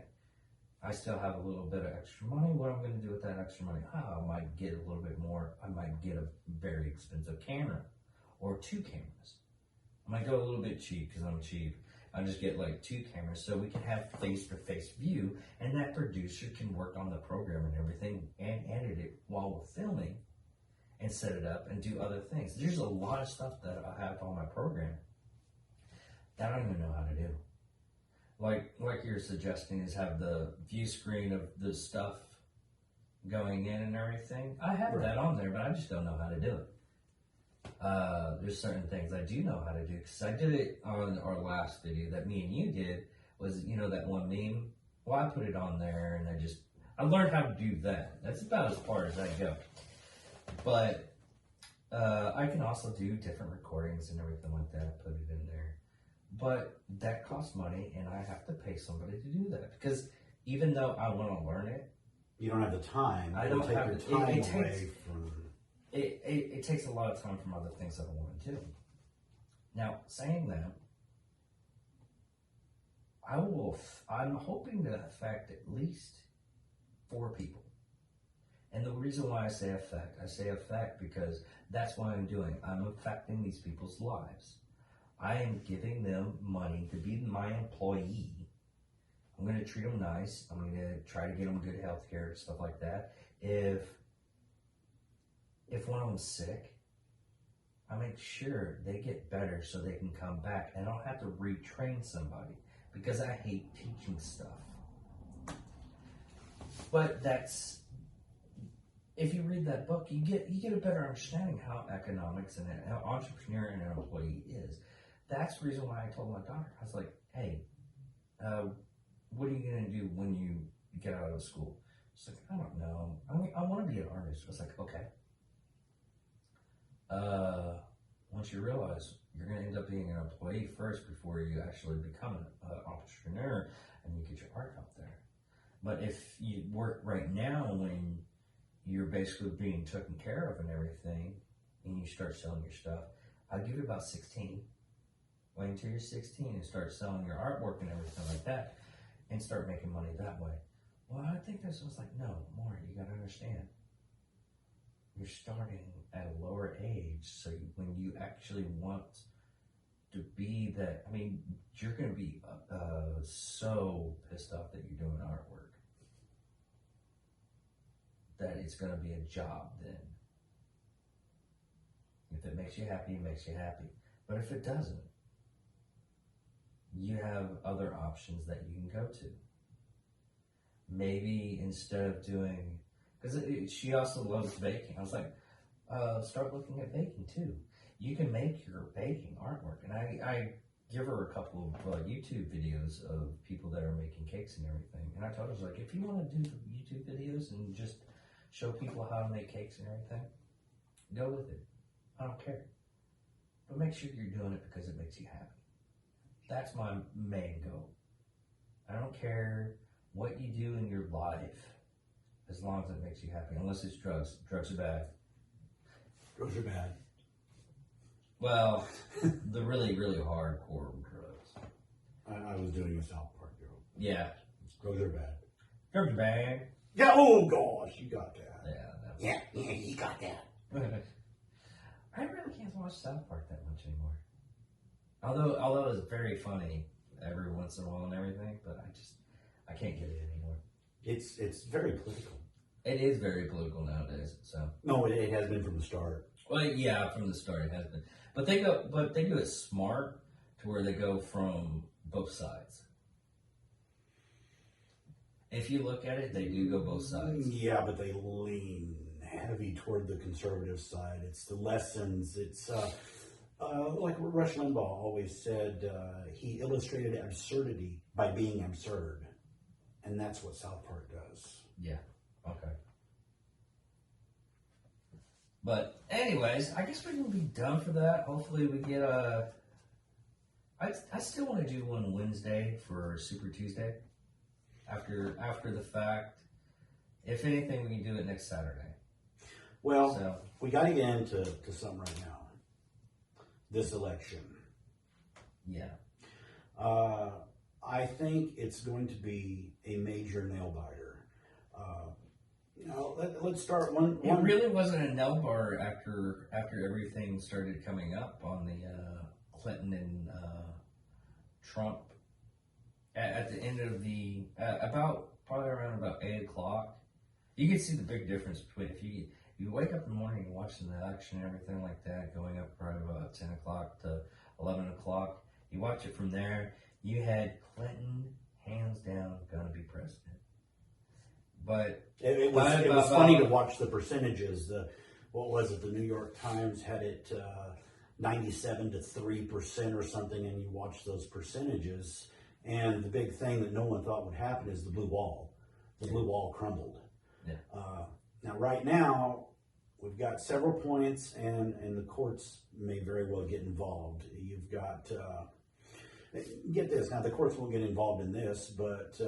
I still have a little bit of extra money. What I'm going to do with that extra money? I might get a little bit more. I might get a very expensive camera or 2 cameras. I might go a little bit cheap because I'm cheap. I just get like 2 cameras so we can have face-to-face view, and that producer can work on the program and everything and edit it while we're filming and set it up and do other things. There's a lot of stuff that I have on my program that I don't even know how to do. Like you're suggesting is have the view screen of the stuff going in and everything. I have that on there, but I just don't know how to do it. There's certain things I do know how to do because I did it on our last video that me and you did was, that one meme. Well, I put it on there and I learned how to do that. That's about as far as I go. But I can also do different recordings and everything like that, put it in there. But that costs money, and I have to pay somebody to do that. Because even though I want to learn it, you don't have the time. I don't have your it. time It away takes, from. it takes a lot of time from other things that I want to do. Now, saying that, I'm hoping to affect at least 4 people. And the reason why I say affect because that's what I'm doing. I'm affecting these people's lives. I am giving them money to be my employee. I'm going to treat them nice. I'm going to try to get them good health care, stuff like that. If one of them's sick, I make sure they get better so they can come back. And I don't have to retrain somebody because I hate teaching stuff. But if you read that book, you get a better understanding how economics and how entrepreneur and an employee is. That's the reason why I told my daughter, I was like, hey, what are you going to do when you get out of school? She's like, I don't know. I want to be an artist. I was like, okay. Once you realize you're going to end up being an employee first before you actually become an entrepreneur and you get your art out there. But if you work right now when you're basically being taken care of and everything, and you start selling your stuff, I'll give you about 16. Wait until you're 16 and start selling your artwork and everything like that, and start making money that way. Well, I think this was like, no, Maury, you got to understand. You're starting at a lower age, so when you actually want to be that, you're going to be so pissed off that you're doing artwork that it's going to be a job then. If it makes you happy, it makes you happy. But if it doesn't, you have other options that you can go to. Maybe instead of doing, because she also loves baking. I was like, start looking at baking too. You can make your baking artwork. And I give her a couple of YouTube videos of people that are making cakes and everything. And I told her, I was like, if you want to do YouTube videos and just show people how to make cakes and everything, go with it. I don't care. But make sure you're doing it because it makes you happy. That's my main goal. I don't care what you do in your life as long as it makes you happy. Unless it's drugs. Drugs are bad. Drugs are bad. Well, the really, really hardcore drugs. I was doing a South Park joke. Yeah. Drugs are bad. Drugs are bad. Yeah, oh gosh, you got that. Yeah, you got that. I really can't watch South Park that much anymore. Although it's very funny every once in a while and everything, but I can't get it anymore. It's very political. It is very political nowadays. So no, it has been from the start. Well, yeah, from the start it has been, but they do it smart to where they go from both sides. If you look at it, they do go both sides. Yeah, but they lean heavy toward the conservative side. It's the lessons. It's like Rush Limbaugh always said, he illustrated absurdity by being absurd. And that's what South Park does. Yeah, okay. But anyways, I guess we're going to be done for that. Hopefully we get I still want to do one Wednesday for Super Tuesday. After the fact, if anything, we can do it next Saturday. Well, So we got to get into something right now. This election. yeah, I think it's going to be a major nail biter. Let's start one. it really wasn't a nail bar after everything started coming up on the Clinton and Trump at the end of the probably around about 8 o'clock. You can see the big difference between if you wake up in the morning and watching the election and everything like that, going up probably about 10 o'clock to 11 o'clock. You watch it from there. You had Clinton, hands down, going to be president. But it was funny to watch the percentages. What was it? The New York Times had it 97 to 3% or something, and you watch those percentages. And the big thing that no one thought would happen is the blue wall. The blue wall crumbled. Yeah. Now, right now, we've got several points, and the courts may very well get involved. You've got, get this, now the courts won't get involved in this, but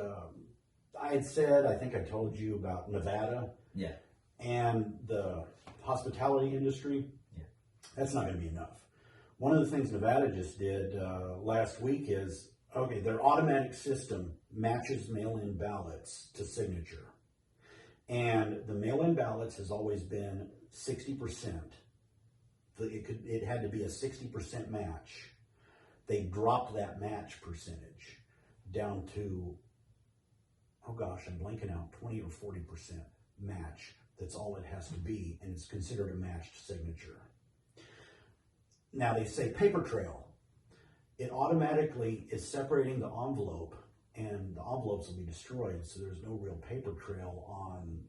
I think I told you about Nevada. Yeah. And the hospitality industry. Yeah. That's not going to be enough. One of the things Nevada just did last week is, okay, their automatic system matches mail-in ballots to signature. And the mail-in ballots has always been 60%. It had to be a 60% match. They dropped that match percentage down to, oh gosh, I'm blanking out, 20 or 40% match. That's all it has to be, and it's considered a matched signature. Now they say paper trail. It automatically is separating the envelope, and the envelopes will be destroyed, so there's no real paper trail on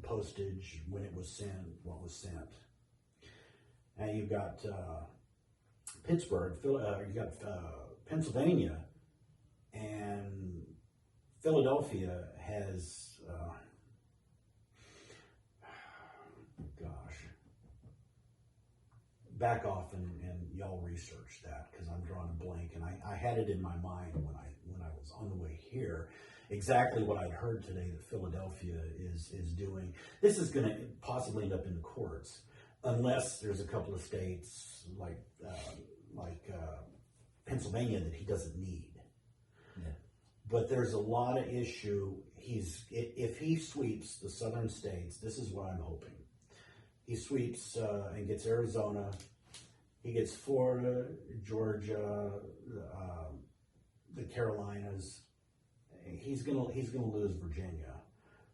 postage, when it was sent, what was sent. Now you've got Pittsburgh, you've got Pennsylvania, and Philadelphia has, back off and y'all research that, because I'm drawing a blank, and I had it in my mind when I was on the way here, exactly what I'd heard today that Philadelphia is doing. This is going to possibly end up in the courts, unless there's a couple of states like Pennsylvania that he doesn't need. Yeah. But there's a lot of issue. If he sweeps the southern states, this is what I'm hoping. He sweeps and gets Arizona. He gets Florida, Georgia, the Carolinas. He's gonna lose Virginia.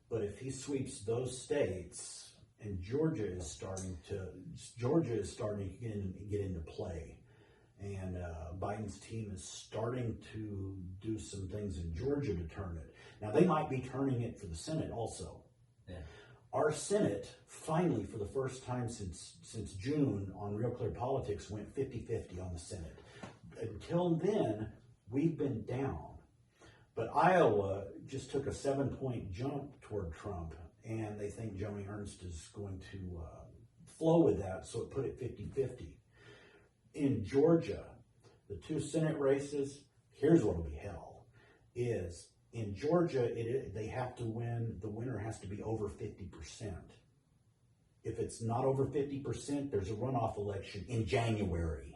But if he sweeps those states, and Georgia is starting to get into play, and Biden's team is starting to do some things in Georgia to turn it. Now they might be turning it for the Senate also. Yeah. Our Senate, finally, for the first time since June on Real Clear Politics, went 50-50 on the Senate. Until then, we've been down. But Iowa just took a 7-point jump toward Trump, and they think Joni Ernst is going to flow with that, so it put it 50-50. In Georgia, the 2 Senate races, here's what'll be hell, is in Georgia, they have to win, the winner has to be over 50%. If it's not over 50%, there's a runoff election in January.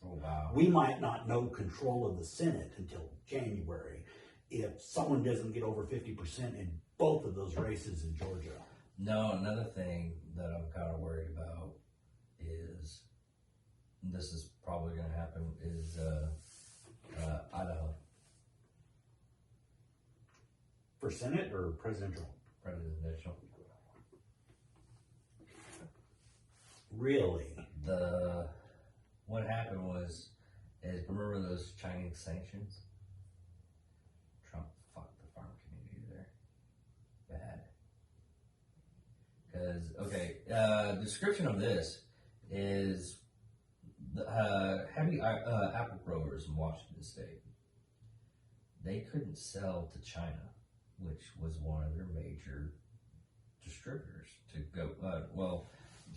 Oh, wow. We might not know control of the Senate until January if someone doesn't get over 50% in both of those races in Georgia. No, another thing that I'm kind of worried about is, and this is probably going to happen, is Idaho. For Senate or presidential? Presidential. Really? What happened was, remember those Chinese sanctions? Trump fucked the farm community there. Bad. Because, description of this is heavy apple growers in Washington State. They couldn't sell to China, which was one of their major distributors to go,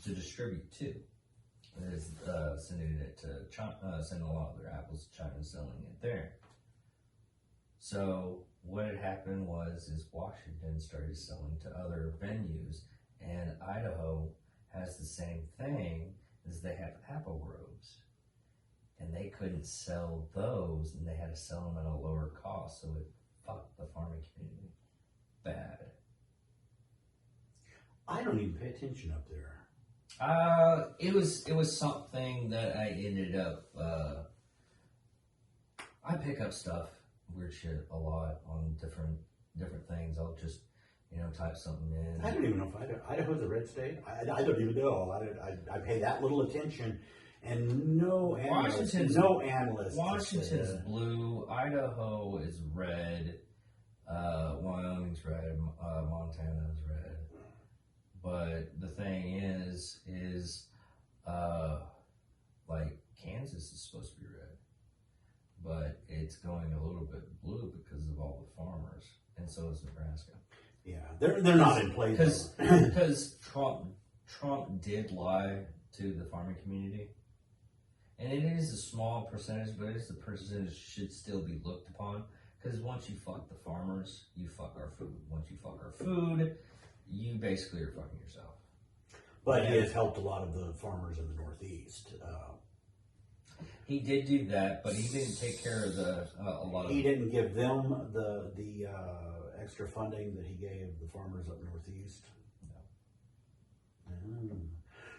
to distribute to. is sending it to China, sending a lot of their apples to China and selling it there. So what had happened is Washington started selling to other venues, and Idaho has the same thing, is they have apple groves, and they couldn't sell those, and they had to sell them at a lower cost, so it fucked the farming community bad. I don't even pay attention up there. It was something that I ended up. I pick up stuff, weird shit, a lot on different things. I'll just type something in. I don't even know if Idaho's a red state. I don't even know. I pay that little attention, and no analyst. Washington's blue. Idaho is red. Wyoming's red. Montana's red. But the thing is, like Kansas is supposed to be red, but it's going a little bit blue because of all the farmers, and so is Nebraska. Yeah, they're not in place because Trump did lie to the farming community, and it is a small percentage, but it's the percentage should still be looked upon. Because once you fuck the farmers, you fuck our food. Once you fuck our food, you basically are fucking yourself. But he has helped a lot of the farmers in the Northeast. He did do that, but he didn't take care of a lot of. He didn't give them the extra funding that he gave the farmers up Northeast. No.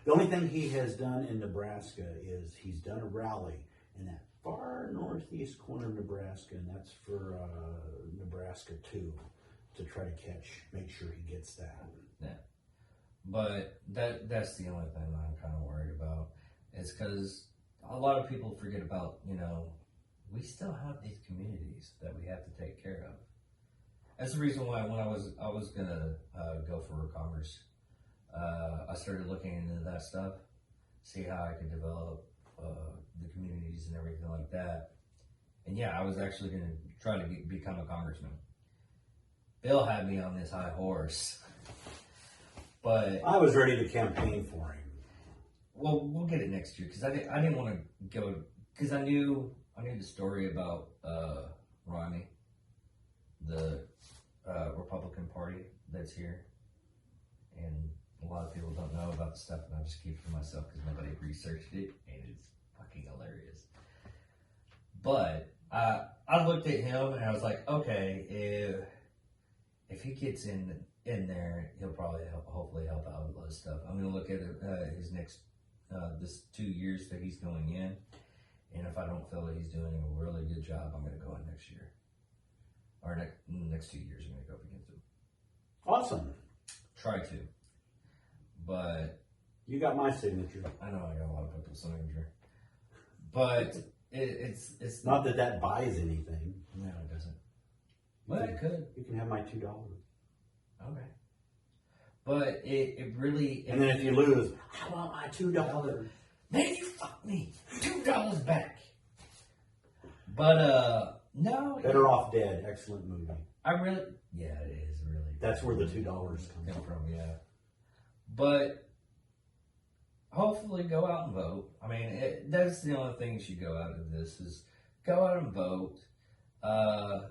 The only thing he has done in Nebraska is he's done a rally in that far northeast corner of Nebraska, and that's for Nebraska 2 to try to make sure he gets that. Yeah. But that's the only thing that I'm kind of worried about, is because a lot of people forget about, we still have these communities that we have to take care of. That's the reason why when I was gonna go for Congress, I started looking into that stuff, see how I could develop the communities and everything like that. And yeah, I was actually gonna try to become a congressman. Bill had me on this high horse, but I was ready to campaign for him. Well, we'll get it next year because I didn't want to go because I knew the story about Ronnie, the Republican Party that's here, and a lot of people don't know about the stuff, and I just keep it to myself because nobody researched it, and it's fucking hilarious. But I looked at him and I was like, okay, if he gets in there, he'll probably hopefully help out with a lot of stuff. I'm gonna look at his next this 2 years that he's going in, and if I don't feel that he's doing a really good job, I'm gonna go in next year. Or next 2 years, I'm going to go up against him. Awesome. Try to. But... You got my signature. I know I got a lot of people's signature. But it's... Not that buys anything. No, it doesn't. But it could. You can have my $2. Okay. But it really... And then if you lose, I want my $2. Man, you fucked me. $2 back. But, no. Better Off Dead. Excellent movie. Yeah, it is really. That's where the $2 comes from. Yeah. But hopefully go out and vote. I mean, that's the only thing you should go out of this is go out and vote. I'll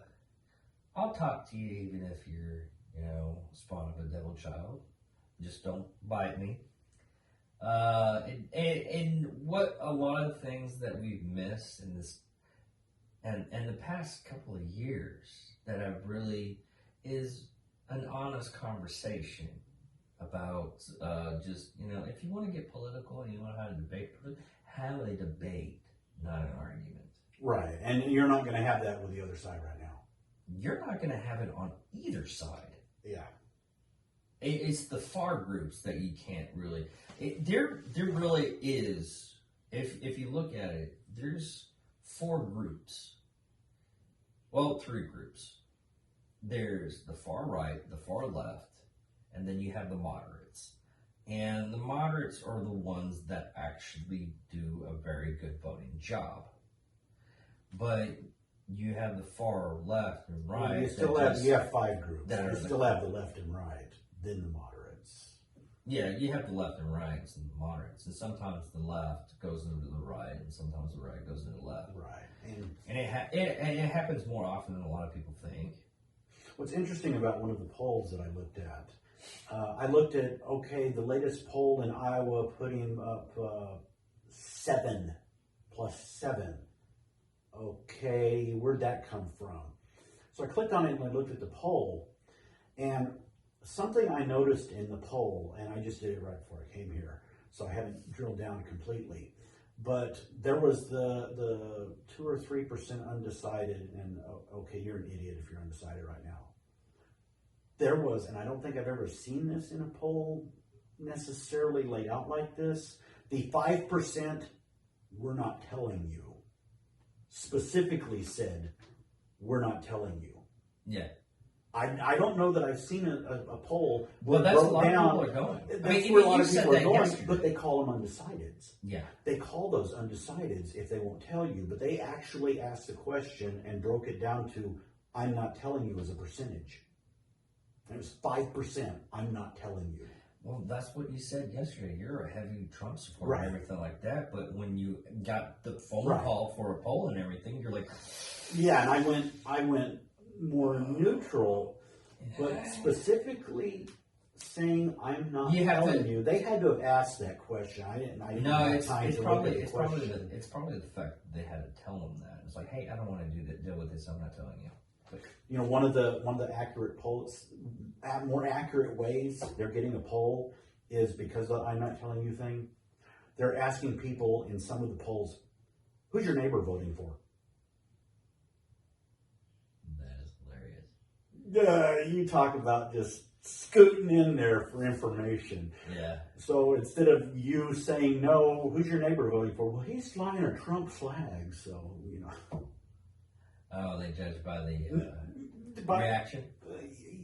talk to you even if you're, spawn of a devil child. Just don't bite me. And what a lot of things that we've missed in this and the past couple of years that I've really is an honest conversation about just, if you want to get political and you want to have a debate, not an argument. Right. And you're not going to have that with the other side right now. You're not going to have it on either side. Yeah. It's the far groups that you can't really... There really is, if you look at it, there's 4 groups. Well, 3 groups. There's the far right, the far left, and then you have the moderates. And the moderates are the ones that actually do a very good voting job. But you have the far left and right. You have 5 groups. You still have the left and right, then the moderates. Yeah, you have the left and rights and the moderates, and sometimes the left goes into the right, and sometimes the right goes into the left. Right. And it happens more often than a lot of people think. What's interesting about one of the polls that I looked at, okay, the latest poll in Iowa put him up 7 plus 7. Okay, where'd that come from? So I clicked on it and I looked at the poll, and something I noticed in the poll, and I just did it right before I came here, so I haven't drilled down completely, but there was the 2 or 3% undecided, and okay, you're an idiot if you're undecided right now. There was, and I don't think I've ever seen this in a poll necessarily laid out like this, the 5% we're not telling you specifically said, we're not telling you. Yeah. I don't know that I've seen a poll. Well, that's a lot of people are going. That's where a lot of people are going, but they call them undecideds. Yeah. They call those undecideds if they won't tell you, but they actually asked the question and broke it down to, I'm not telling you as a percentage. And it was 5%, I'm not telling you. Well, that's what you said yesterday. You're a heavy Trump supporter and everything like that, but when you got the phone call for a poll and everything, you're like... Yeah, and I went more neutral, but specifically saying I'm not telling you. They had to have asked that question. I didn't it's probably the fact that they had to tell them that. It's like, hey, I don't want to deal with this. I'm not telling you. But, you know, one of the accurate polls, more accurate ways they're getting a poll is because of the I'm not telling you thing. They're asking people in some of the polls, who's your neighbor voting for? You talk about just scooting in there for information. Yeah. So instead of you saying no, who's your neighbor voting for? Well, he's flying a Trump flag, so you know. Oh, they judge by the reaction.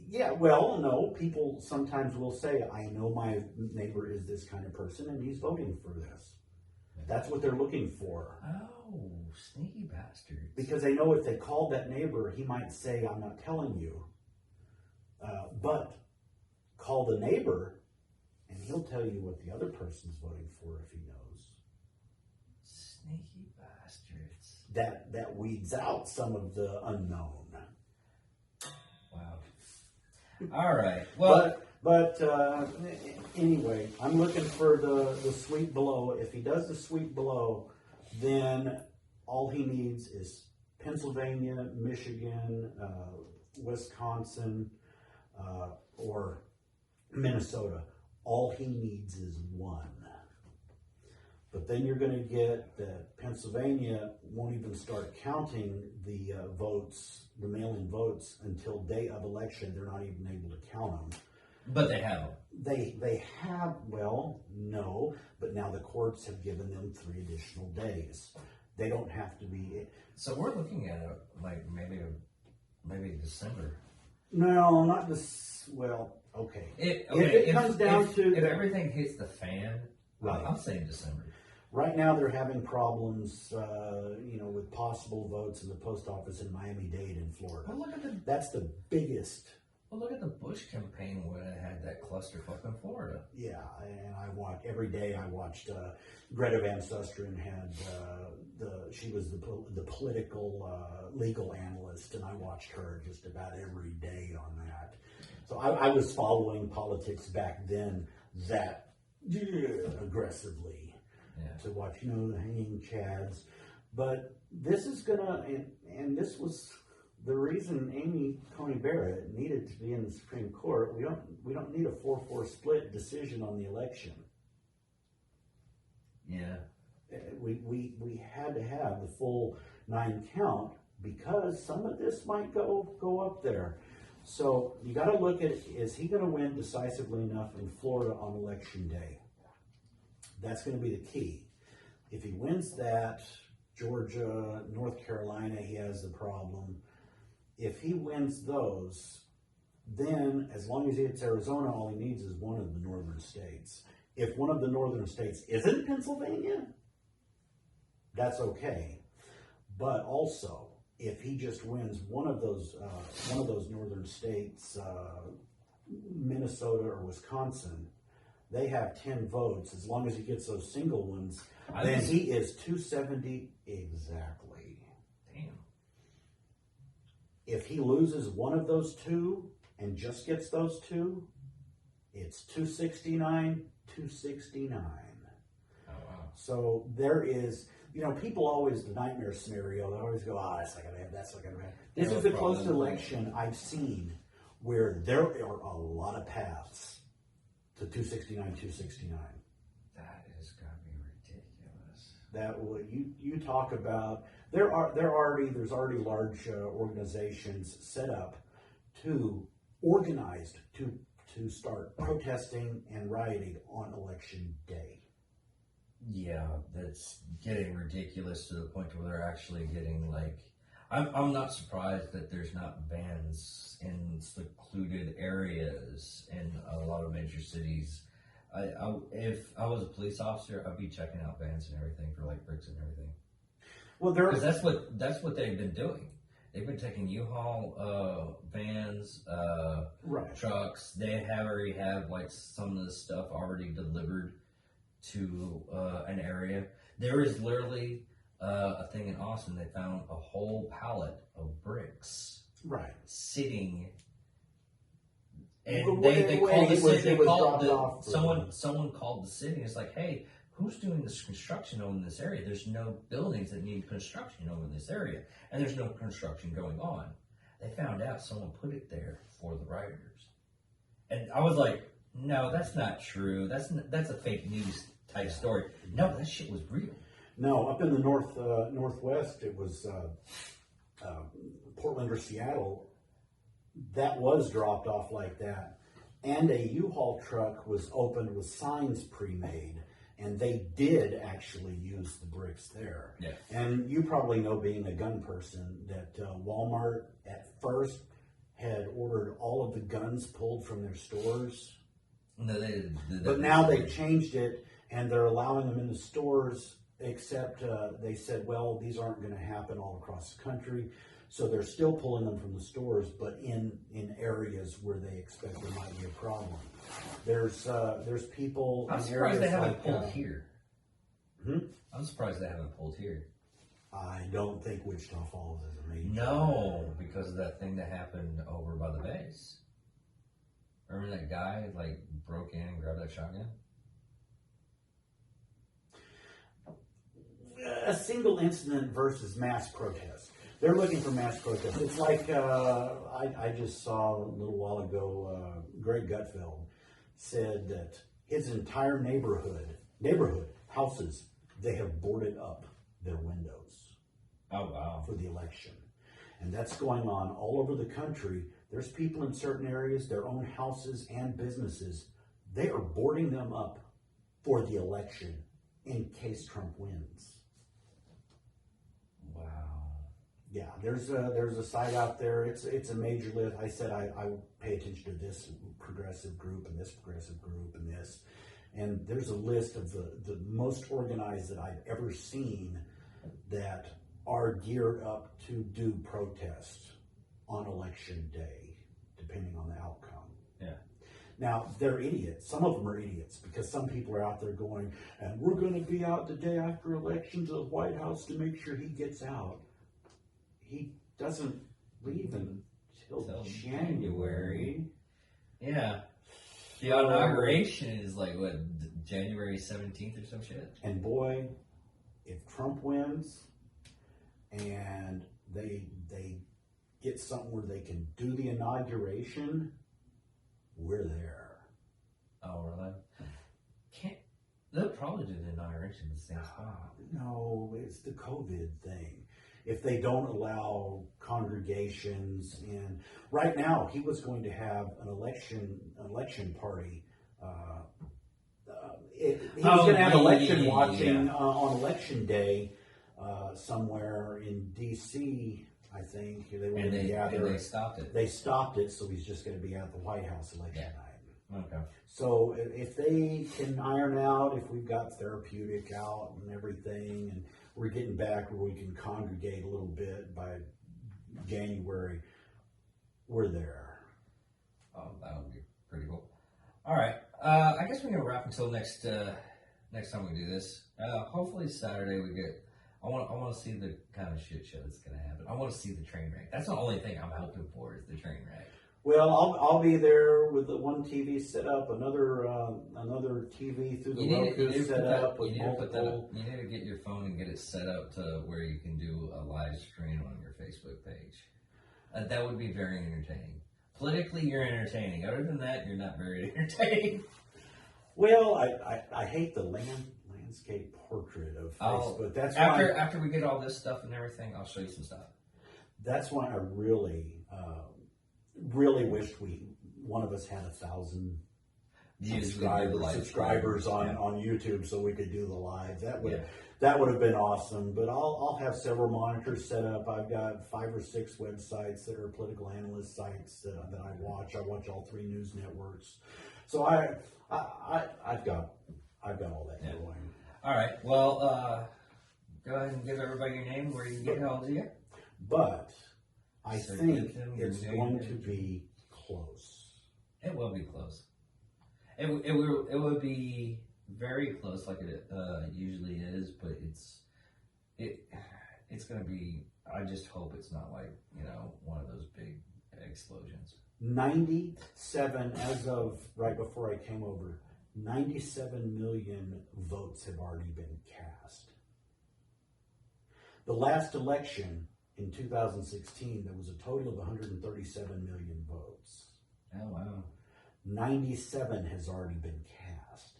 Yeah. Well, no. People sometimes will say, "I know my neighbor is this kind of person, and he's voting for this." That's what they're looking for. Oh, sneaky bastards. Because they know if they called that neighbor, he might say, I'm not telling you. But call the neighbor, and he'll tell you what the other person's voting for if he knows. Sneaky bastards. That weeds out some of the unknown. Wow. All right. Well... But anyway, I'm looking for the sweep below. If he does the sweep below, then all he needs is Pennsylvania, Michigan, Wisconsin, or Minnesota. All he needs is one. But then you're going to get that Pennsylvania won't even start counting the votes, the mail-in votes, until day of election. They're not even able to count them. But they have them. They have, well, no, but now the courts have given them 3 additional days. They don't have to be. So we're looking at like maybe December. No, not this. Well, okay. If everything hits the fan, right. I'm saying December. Right now, they're having problems, with possible votes in the post office in Miami-Dade in Florida. Well, that's the biggest. Well, look at the Bush campaign when it had that clusterfuck in Florida. Yeah, and every day I watched Greta Van Susteren had she was the political legal analyst, and I watched her just about every day on that. So I was following politics back then that aggressively to watch, the hanging chads. But this is gonna, and this was the reason Amy Coney Barrett needed to be in the Supreme Court. We don't need a 4-4 split decision on the election. Yeah. We had to have the full 9 count because some of this might go up there. So you got to look at, is he going to win decisively enough in Florida on election day? That's going to be the key. If he wins that, Georgia, North Carolina, he has the problem. If he wins those, then as long as he hits Arizona, all he needs is one of the northern states. If one of the northern states isn't Pennsylvania, that's okay. But also, if he just wins one of those northern states, Minnesota or Wisconsin, they have 10 votes. As long as he gets those single ones, I then was- he is 270 exactly. Damn. If he loses one of those two and just gets those two, it's 269, 269. Oh wow. So there is, people always, the nightmare scenario, they always go, that's not going to happen, that's not going to happen. This Yeah, is the probably. closest election I've seen where there are a lot of paths to 269, 269. That is gotta be ridiculous. That you talk about, there's already large organizations set up to organized to start protesting and rioting on election day. Yeah, that's getting ridiculous to the point where they're actually getting like. I'm not surprised that there's not bans in secluded areas in a lot of major cities. If I was a police officer, I'd be checking out vans and everything for like bricks and everything. Well, Because that's what they've been doing. They've been taking U-Haul vans, right. trucks. They already have like some of the stuff already delivered to an area. There is literally a thing in Austin. They found a whole pallet of bricks Right. sitting, and Well, they wait, called the it was- city. it They was called dropped off for someone called the city. And it's like, hey, who's doing this construction over in this area? There's no buildings that need construction over in this area, and there's no construction going on. They found out someone put it there for the rioters, and I was like, no, that's not true. That's a fake news type story. No, that shit was real. No, up in the northwest, it was Portland or Seattle. That was dropped off like that, and a U-Haul truck was opened with signs pre-made, and they did actually use the bricks there. Yeah. And you probably know, being a gun person, that Walmart at first had ordered all of the guns pulled from their stores. No, But now they've changed it, and they're allowing them in the stores, except they said, well, these aren't going to happen all across the country. So they're still pulling them from the stores, but in areas where they expect there might be a problem. There's people I'm in surprised areas they haven't like, pulled here. Hmm? I'm surprised they haven't pulled here. I don't think Wichita Falls is a major. No, because of that thing that happened over by the base. Remember that guy like broke in and grabbed that shotgun? A single incident versus mass protest. They're looking for mass protest. It's like I just saw a little while ago, Greg Gutfeld said that his entire neighborhood houses, they have boarded up their windows Oh wow. for the election. And that's going on all over the country. There's people in certain areas, their own houses and businesses, they are boarding them up for the election in case Trump wins. Wow. Yeah, there's a site out there. It's a major list. I said I pay attention to this progressive group and this progressive group and this. And there's a list of the most organized that I've ever seen that are geared up to do protests on election day, depending on the outcome. Yeah. Now, they're idiots. Some of them are idiots, because some people are out there going, and we're going to be out the day after election to the White House to make sure he gets out. He doesn't leave until Till January. Yeah. The inauguration is like what, January 17th or some shit? And boy, if Trump wins and they get something where they can do the inauguration, we're there. Oh really? They'll probably do the inauguration in the same spot. No, it's the COVID thing. If they don't allow congregations in, right now he was going to have an election party. He was going to have election watching on election day somewhere in D.C. I think they were going to gather. And they stopped it. They stopped it, so he's just going to be at the White House election night. Okay. So if they can iron out, if we've got therapeutic out and everything, and we're getting back where we can congregate a little bit by January, we're there. Oh, that would be pretty cool. All right. I guess we're gonna wrap until next time we do this. Hopefully Saturday we get. I want to see the kind of shit show that's gonna happen. I want to see the train wreck. That's the only thing I'm hoping for is the train wreck. Well, I'll be there with the one TV set up, another TV through the Roku set up with multiple. You need to get your phone and get it set up to where you can do a live stream on your Facebook page. That would be very entertaining. Politically, you're entertaining. Other than that, you're not very entertaining. Well, I hate the landscape portrait of Facebook. That's after we get all this stuff and everything, I'll show you some stuff. That's why I really wished one of us had 1,000 subscribers on YouTube so we could do the live. That would have been awesome. But I'll have several monitors set up. I've got 5 or 6 websites that are political analyst sites that I watch. I watch all 3 news networks. So I've got all that going. All right. Well, go ahead and give everybody your name, where you can get held to you. But I think it's going to be close. It will be close. It will be very close, like it usually is. But it's going to be. I just hope it's not like one of those big explosions. 97 as of right before I came over. 97 million votes have already been cast. The last election in 2016, there was a total of 137 million votes. Oh, wow. 97 has already been cast.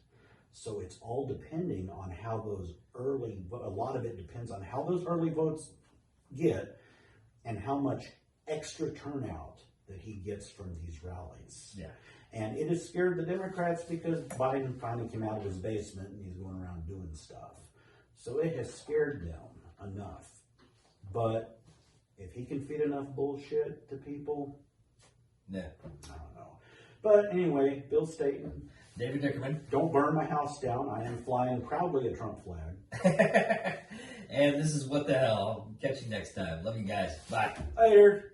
So it's all depending on how those a lot of it depends on how those early votes get and how much extra turnout that he gets from these rallies. Yeah. And it has scared the Democrats because Biden finally came out of his basement and he's going around doing stuff. So it has scared them enough. But if he can feed enough bullshit to people, yeah, I don't know. But anyway, Bill Staten. David Dickerman. Don't burn my house down. I am flying proudly a Trump flag. And this is What the Hell. Catch you next time. Love you guys. Bye. Later.